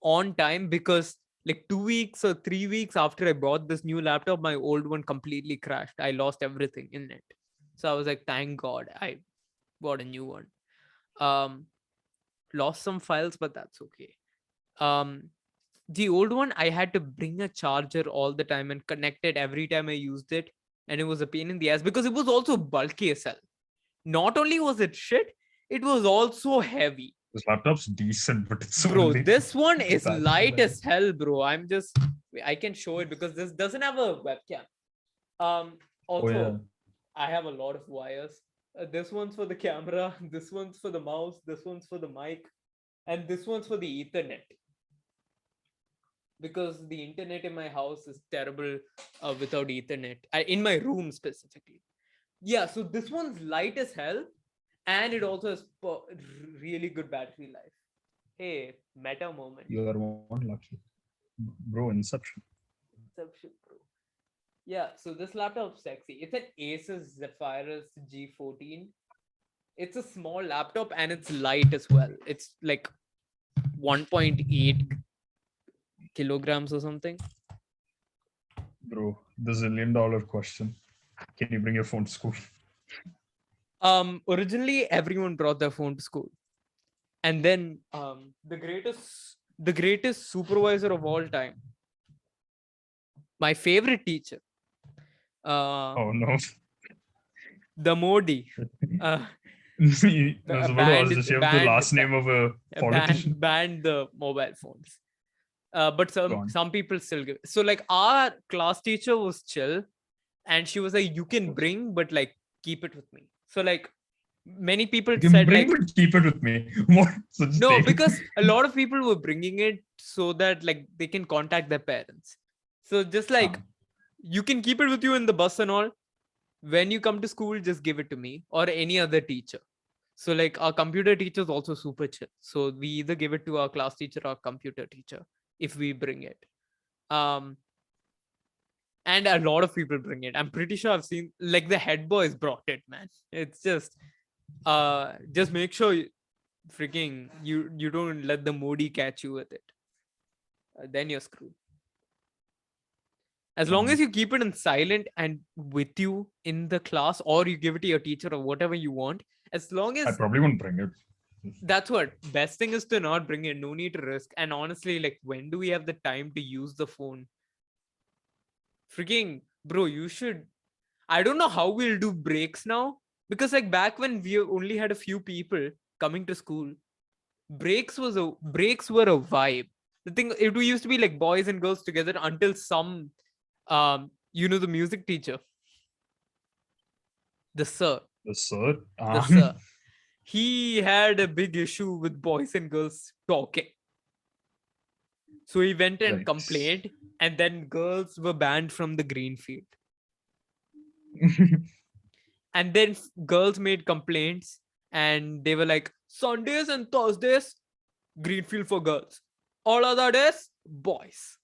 on time because like 2 weeks or 3 weeks after I bought this new laptop, my old one completely crashed. I lost everything in it. So I was like, thank God I bought a new one. Um, Lost some files, but that's okay. Um, the old one, I had to bring a charger all the time and connect it every time I used it. And it was a pain in the ass because it was also bulky as hell. Not only was it shit, it was also heavy. This laptop's decent, but it's Bro, only this one is battery light life. as hell, bro. I can show it because this doesn't have a webcam. Um, Oh yeah. Also, I have a lot of wires. This one's for the camera, this one's for the mouse, this one's for the mic, and this one's for the Ethernet. Because the internet in my house is terrible without Ethernet. In my room specifically. Yeah, so this one's light as hell, and it also has really good battery life. Hey, meta moment. You are one lucky. Bro, Inception. Inception, bro. Yeah, so this laptop's sexy. It's an Asus Zephyrus G14. It's a small laptop and it's light as well. It's like 1.8 kilograms or something. Bro, the $1 zillion question. Can you bring your phone to school? Originally everyone brought their phone to school. And then the greatest supervisor of all time, my favorite teacher, Oh no. the Modi, uh, I was about to ask, banned does she have the last name of a politician? banned the mobile phones. But Gone. some people still give. So like our class teacher was chill, and she was like, "You can bring, but like keep it with me." So like many people You can said bring like, but keep it with me. What such no, thing? because a lot of people were bringing it so that like they can contact their parents. So just like you can keep it with you in the bus and all. When you come to school, just give it to me or any other teacher. So like our computer teacher is also super chill. So we either give it to our class teacher or computer teacher if we bring it. Um, and a lot of people bring it. I'm pretty sure I've seen like the head boys brought it, man. It's just make sure freaking you don't let the Modi catch you with it. Then you're screwed. As long as you keep it in silent and with you in the class, or you give it to your teacher or whatever you want, as long I as probably won't bring it. that's what best thing is to not bring it. No need to risk. And honestly, like when do we have the time to use the phone? Freaking bro, you should. I don't know how we'll do breaks now because like back when we only had a few people coming to school, breaks were a vibe. The thing it used to be like boys and girls together until some the music teacher, the sir, The sir? the sir, he had a big issue with boys and girls talking. So he went and Right. complained, and then girls were banned from the green field. And then girls made complaints, and they were like, Sundays and Thursdays, greenfield for girls. All other days, boys.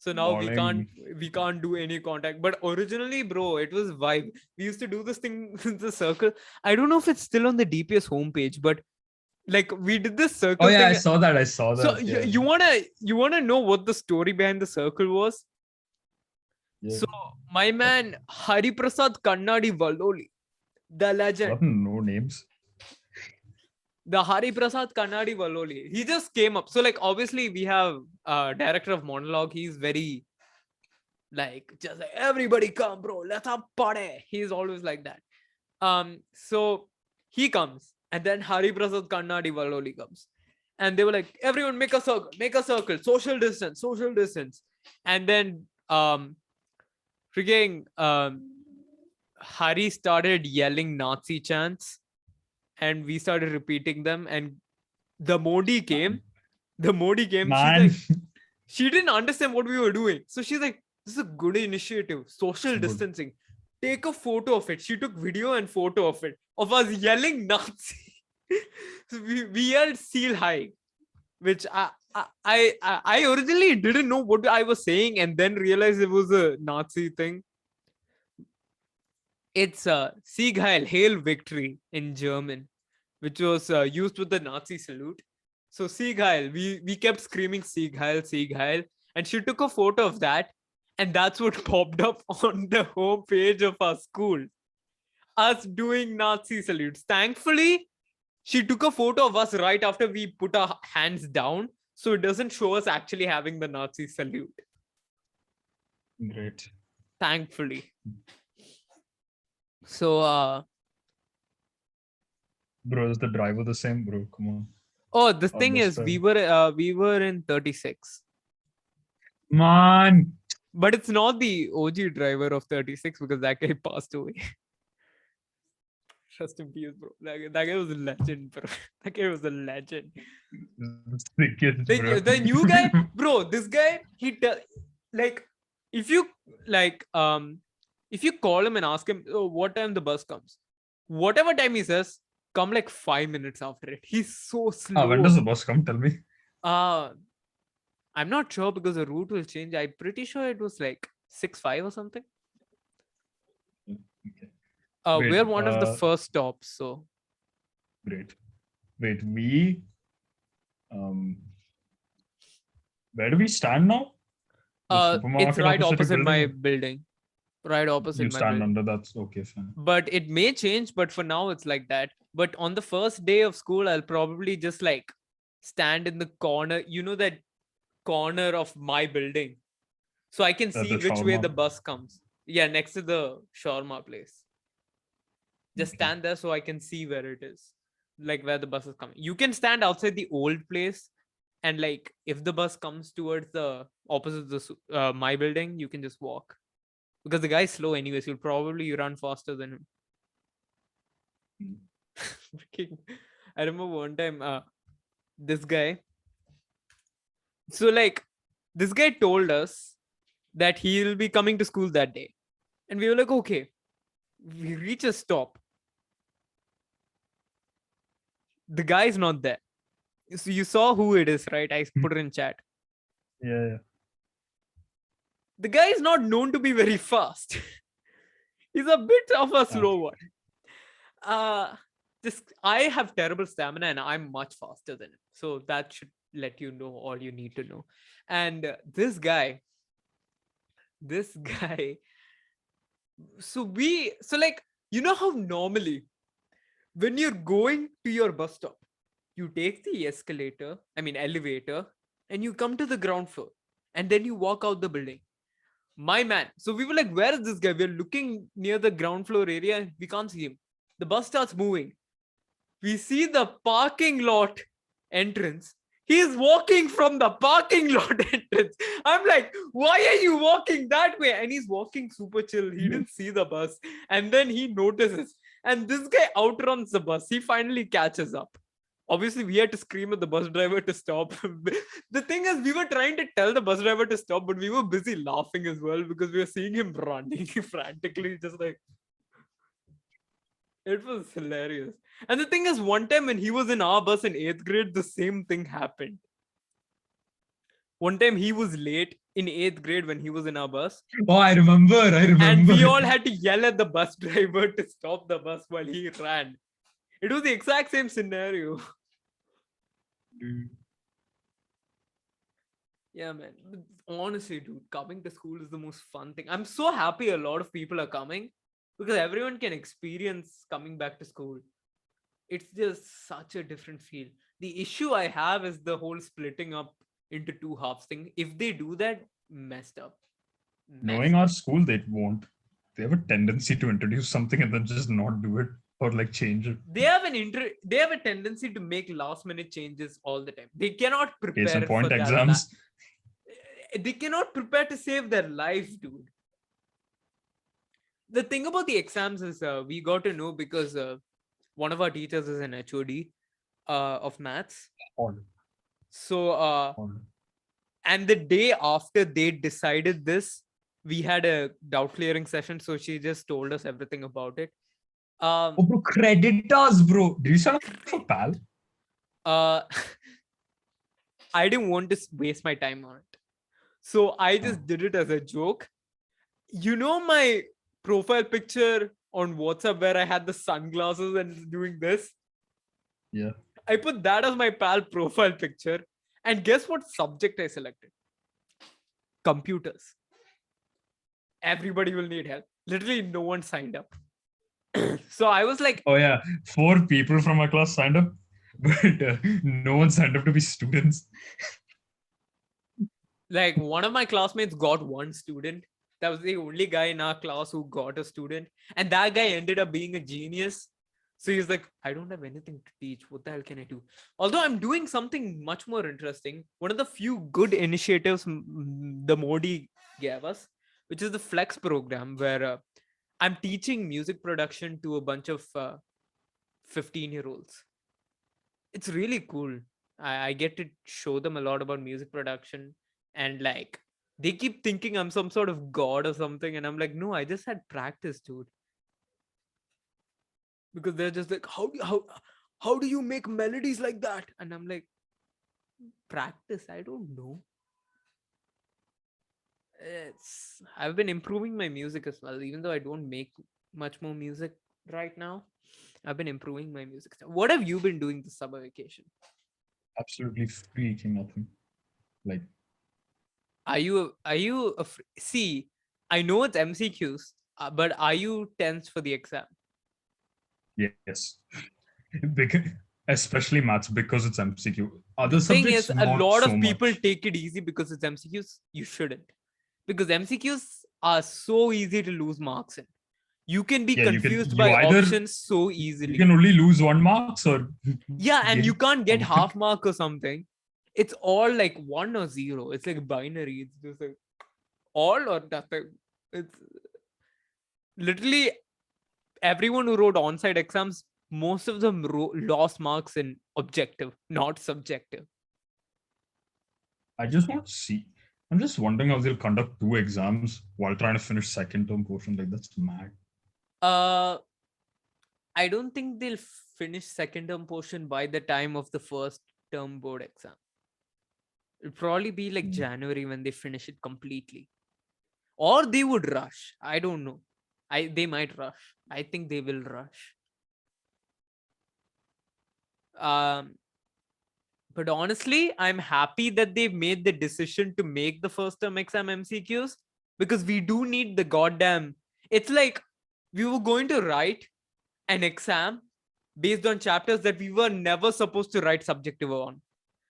So now Balling. we can't do any contact. But originally, bro, it was vibe. We used to do this thing in the circle. I don't know if it's still on the DPS homepage, but like we did this circle Oh yeah, thing. I saw that. I saw So that. Yeah. you wanna know what the story behind the circle was? Yeah. So my man Hari Prasad Kannadi Valoli, the legend. What? No names. The Hari Prasad Kannadi Valoli. He just came up. So like obviously we have director of monologue. He's very like just like everybody come, bro. Let's have party. He's always like that. So he comes, and then Hari Prasad Kannadi Valoli comes. And they were like, everyone make a circle, social distance. And then freaking Hari started yelling Nazi chants, and we started repeating them. And the Modi came. The Modi came. She's Man. like, she didn't understand what we were doing. So she's like, this is a good initiative. Social Good. distancing. Take a photo of it. She took video and photo of it. Of us yelling Nazi. So we yelled Seal High. Which I originally didn't know what I was saying, and then realized it was a Nazi thing. It's Sieg Heil, Hail Victory in German, which was used with the Nazi salute. So Sieg Heil, we kept screaming Sieg Heil, and she took a photo of that, and that's what popped up on the home page of our school. Us doing Nazi salutes. Thankfully, she took a photo of us right after we put our hands down, so it doesn't show us actually having the Nazi salute. Great. Thankfully. So, bro, is the driver the same, bro? Come on. Oh, the thing is, we were in 36. Man. But it's not the OG driver of 36 because that guy passed away. Trust in peace, bro. That guy was a legend, bro. That guy was a legend. The new guy, bro. This guy, like, if you call him and ask him, oh, what time the bus comes, whatever time he says, come like 5 minutes after it. He's so slow. When does the bus come? Tell me. I'm not sure because the route will change. I'm pretty sure it was like 6:05 or something. Okay. We're one of the first stops, so. Great. Wait, we where do we stand now? It's right opposite my building. Right opposite you my stand building. under, that's okay, fine. But it may change, but for now it's like that. But on the first day of school, I'll probably just like stand in the corner, that corner of my building, so I can see which way the bus comes. Yeah, next to the shawarma place. Just stand there so I can see where it is, like where the bus is coming. You can stand outside the old place, and like if the bus comes towards the opposite the my building, you can just walk, because the guy's slow anyways. You'll probably run faster than him. I remember one time this guy, so like this guy told us that he'll be coming to school that day, and we were like, okay. We reach a stop. The guy is not there. So you saw who it is, right? I put it in chat. Yeah. The guy is not known to be very fast. He's a bit of a slow one. I have terrible stamina and I'm much faster than him. So that should let you know all you need to know. And this guy, so like, you know how normally when you're going to your bus stop, you take the elevator, and you come to the ground floor, and then you walk out the building. My man. So we were like, where is this guy? We're looking near the ground floor area and we can't see him. The bus starts moving. We see the parking lot entrance. He's walking from the parking lot entrance. I'm like, why are you walking that way? And he's walking super chill. He didn't see the bus. And then he notices. And this guy outruns the bus. He finally catches up. Obviously, we had to scream at the bus driver to stop. The thing is, we were trying to tell the bus driver to stop, but we were busy laughing as well because we were seeing him running frantically, just like. It was hilarious. And the thing is, one time when he was in our bus in 8th grade, the same thing happened. One time he was late in 8th grade when he was in our bus. Oh, I remember. And we all had to yell at the bus driver to stop the bus while he ran. It was the exact same scenario. Yeah, man. Honestly, dude, coming to school is the most fun thing. I'm so happy a lot of people are coming because everyone can experience coming back to school. it's just such a different feel. The issue I have is the whole splitting up into two halves thing. If they do that, messed up. Knowing Messed our up. school, they won't. They have a tendency to introduce something and then just not do it or like change it. They have a tendency to make last minute changes all the time. They cannot Case in prepare for point, their exams. they cannot prepare to save their life, dude. The thing about the exams is we got to know because one of our teachers is an HOD of maths. All, So all. and the day after they decided this, we had a doubt clearing session. So she just told us everything about it. Oh, bro, creditors, bro. Did you sign up for PAL? uh I didn't want to waste my time on it, so I just did it as a joke. You know my profile picture on WhatsApp where I had the sunglasses and doing this? Yeah. I put that as my pal profile picture. And guess what subject I selected? Computers. Everybody will need help. Literally, no one signed up. So I was like, Oh, yeah. 4 people from my class signed up, but no one signed up to be students. one of my classmates got one student. That was the only guy in our class who got a student. And that guy ended up being a genius. So he's like, I don't have anything to teach. What the hell can I do? Although I'm doing something much more interesting. One of the few good initiatives the Modi gave us, which is the Flex program, where I'm teaching music production to a bunch of 15-year-olds. It's really cool. I get to show them a lot about music production, and like they keep thinking I'm some sort of god or something, and I'm like, no, I just had practice, dude. Because they're just like, how do you make melodies like that? And I'm like, practice. I don't know. I've been improving my music as well, even though I don't make much more music right now. I've been improving my music. What have you been doing this summer vacation? Absolutely freaking nothing. Like, See, I know it's MCQs, but are you tense for the exam? yes. Because, especially maths, because it's MCQ. The Other thing subjects, is, a not lot so of people much. take it easy because it's MCQs. You shouldn't, because MCQs are so easy to lose marks in. You can be Yeah, confused you by either options so you can easily. only lose 1 marks or Yeah, and you gain can't a get mark. half mark or something. It's all like 1 or 0. It's like binary. It's just like all or nothing. It's literally everyone who wrote on-site exams. Most of them lost marks in objective, not subjective. I just want to see. I'm just wondering how they'll conduct 2 exams while trying to finish second term portion. Like that's mad. Uh, I don't think they'll finish second term portion by the time of the first term board exam. It'll probably be like January when they finish it completely, or they would rush. I don't know. They might rush. I think they will rush. Um, but honestly, I'm happy that they've made the decision to make the first term exam MCQs, because we do need the goddamn. It's like we were going to write an exam based on chapters that we were never supposed to write subjective on.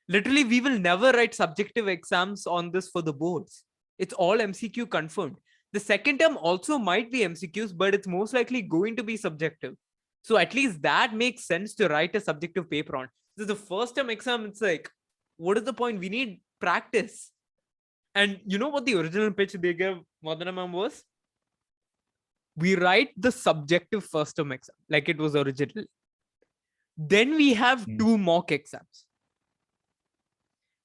Literally, we will never write subjective exams on this for the boards. It's all MCQ confirmed. The second term also might be MCQs, but it's most likely going to be subjective. So at least that makes sense to write a subjective paper on. This is the first term exam. It's like, what is the point? We need practice. And you know what the original pitch they gave Madana ma'am was? We write the subjective first term exam like it was original. Then we have 2 mock exams.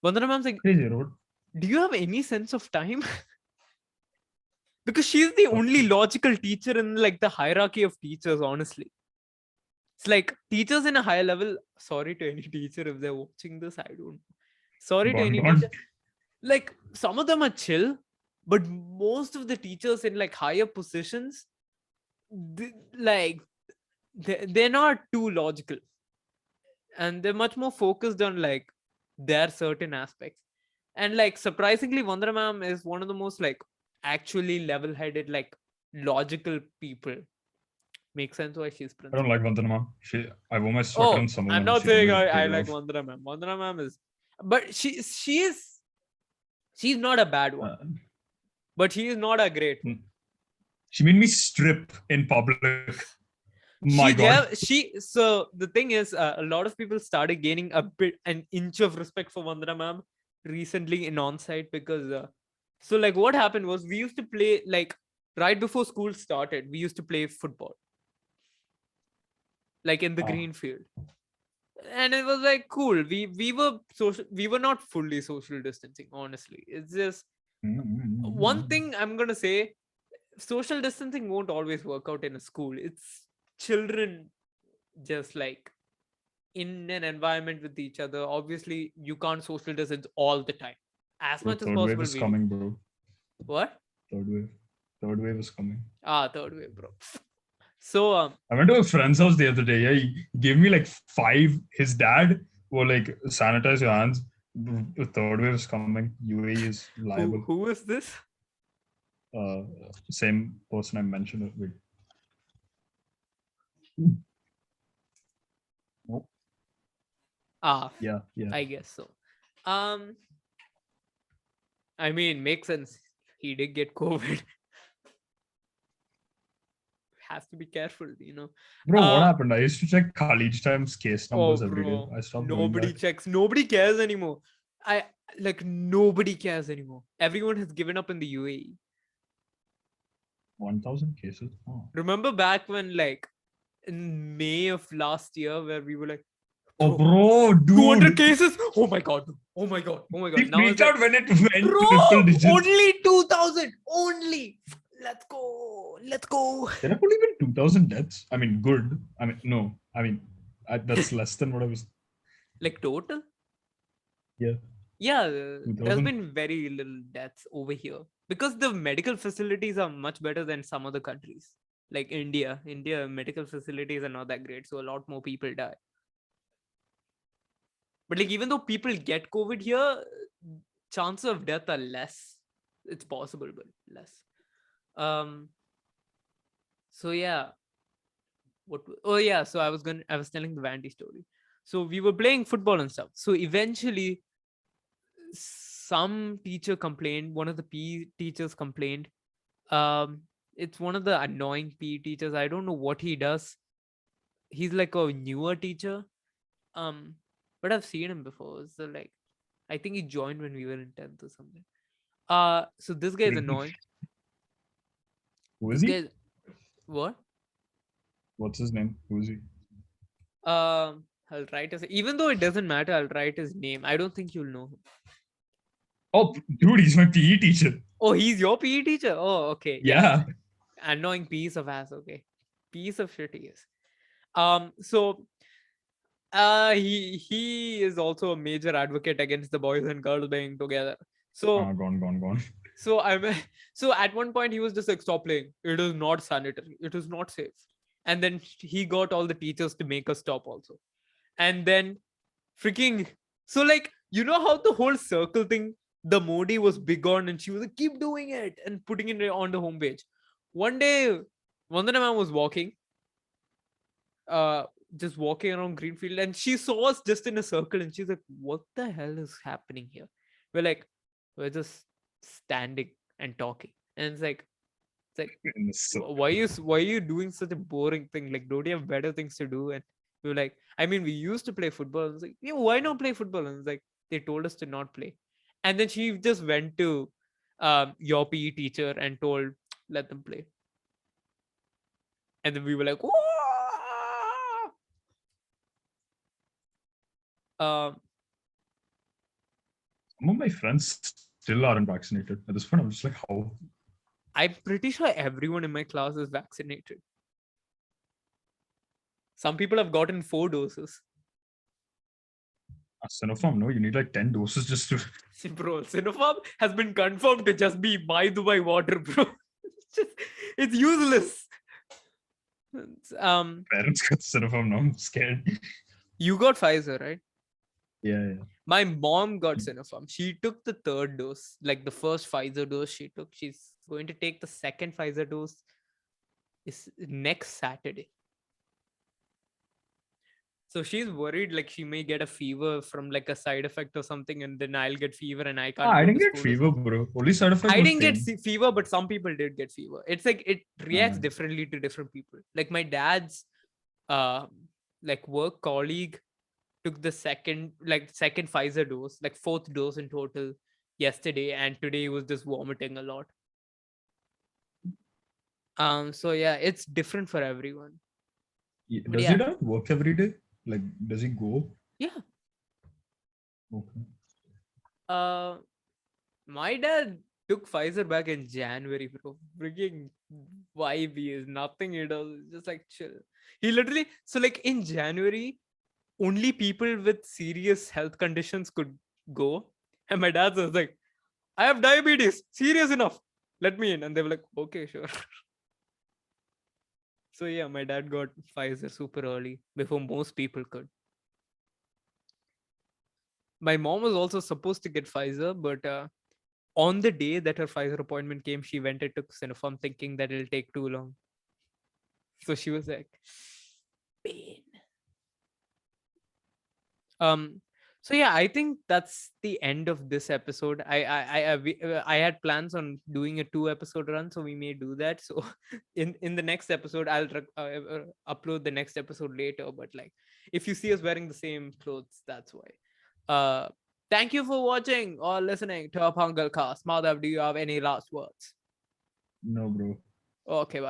Vandana ma'am's like, Crazy road. do you have any sense of time? Because she's the only logical teacher in like the hierarchy of teachers, honestly. It's like teachers in a higher level. Sorry to any teacher if they're watching this. I don't. Sorry to any Gone. teacher. Like some of them are chill, but most of the teachers in like higher positions, like they're not too logical, and they're much more focused on like their certain aspects. And like surprisingly, Vandana ma'am is one of the most like actually level-headed, like logical people Makes sense why she's I don't principal. like Vandana ma'am. I wore my sweater Oh, in summer I'm and not she saying always I gave like off. Vandana ma'am. Vandana ma'am is, but she's not a bad one, Uh, but she is not a great one. she made me strip in public. My She God. gave so the thing is, a lot of people started gaining an inch of respect for Vandana ma'am recently in on-site because so like what happened was we used to play like right before school started, we used to play football like in the Ah. green field. And it was like cool. We were not fully social distancing, honestly. It's just one Mm. thing I'm gonna say, social distancing won't always work out in a school. It's children just like in an environment with each other. Obviously, you can't social distance all the time. As Bro, much as third wave possible, is we do. coming, bro. What? Third wave. Third wave is coming. Third wave, bro. So I went to a friend's house the other day. Yeah, he gave me like five. His dad were like, sanitize your hands. The third wave is coming. UAE is liable. who is this? Uh, Same person I mentioned. Wait. Oh, yeah, yeah. I guess so. Um, I mean, makes sense. He did get COVID. Has to be careful, you know. Bro, what Uh happened? I used to check Khalid Time's case oh, numbers every day. bro, I stopped doing nobody that. checks. Nobody cares anymore. I like nobody cares anymore. Everyone has given up in the UAE. 1,000 cases. Oh. Remember back when like in May of last year where we were like, Oh, bro, bro, 200 dude. cases. Oh my god. Oh my god. Oh my We god. Now it's freaked like, out when it went bro, triple digits. only 2000. Only. Let's go. Let's go. There have only been 2,000 deaths. I mean, good. I mean, no. I mean, that's less than what I was. Like total? Yeah, Yeah, there's 2,000. been very little deaths over here because the medical facilities are much better than some other countries. Like India medical facilities are not that great, so a lot more people die. But like even though people get COVID here, chances of death are less. It's possible, but less. Um. So yeah, Oh yeah, so I was telling the Vandy story. So we were playing football and stuff. So eventually, some teacher complained. One of the PE teachers complained. Um, it's one of the annoying PE teachers. I don't know what he does. He's like a newer teacher. Um, but I've seen him before. So like, I think he joined when we were in 10th or something. So this guy is annoying. Who is This he? guy, what? What's his name? Who is he? I'll write his. Even though it doesn't matter, I'll write his name. I don't think you'll know him. Oh, dude, he's my PE teacher. Oh, he's your PE teacher. Oh, okay, yeah. Yeah. Annoying piece of ass. Okay, piece of shit he is. So he is also a major advocate against the boys and girls being together. So Gone. so I'm so at one point he was just like, stop playing, it is not sanitary, it is not safe. And then he got all the teachers to make us stop also. And then freaking, so like, you know how the whole circle thing, the Modi was big on and she was like, keep doing it and putting it on the homepage. One day Vandana ma'am was walking, uh just walking around Greenfield, and she saw us just in a circle and she's like, what the hell is happening here? We're like, we're just standing and talking. And it's like why are you doing such a boring thing? Like, don't you have better things to do? And we were like, I mean, we used to play football. And it's like, yeah, why not play football? And it's like, they told us to not play. And then she just went to your PE teacher and told, let them play. And then we were like, whoa! Um, Some of my friends still aren't vaccinated. At this point, I'm just like, how? I'm pretty sure everyone in my class is vaccinated. Some people have gotten 4 doses. Sinopharm, no, you need like 10 doses just to. Bro, Sinopharm has been confirmed to just be by Dubai water, bro. It's useless. Parents got Sinopharm now. I'm scared. You got Pfizer, right? Yeah. My mom got Sinopharm. She took the 3rd dose, like the first Pfizer dose she took. She's going to take the 2nd Pfizer dose is next Saturday. So she's worried like she may get a fever from like a side effect or something, and then I'll get fever and I can't I go didn't to get school or fever, something. bro. Only side effect I was didn't get pain. fever, but some people did get fever. It's like it reacts Uh, differently to different people. Like my dad's uh like work colleague took the second Pfizer dose, like fourth dose in total yesterday, and today he was just vomiting a lot. So yeah, it's different for everyone. But does he yeah, not work every day? Like, does he go? yeah. Okay. Uh my dad took Pfizer back in January, bro. Freaking vibe he is nothing he does. It's just like chill. He literally so like in January, only people with serious health conditions could go. And my dad was like, I have diabetes. Serious enough. Let me in. And they were like, okay, sure. So yeah, my dad got Pfizer super early before most people could. My mom was also supposed to get Pfizer, but on the day that her Pfizer appointment came, she went and took Sinopharm thinking that it'll take too long. So she was like, pain. Um, so yeah, I think that's the end of this episode. I had plans on doing a 2 episode run, so we may do that. So in the next episode, upload the next episode later. But like, if you see us wearing the same clothes, that's why. Uh, thank you for watching or listening to our PongalCast. Madhav, do you have any last words? No, bro. Okay, bye.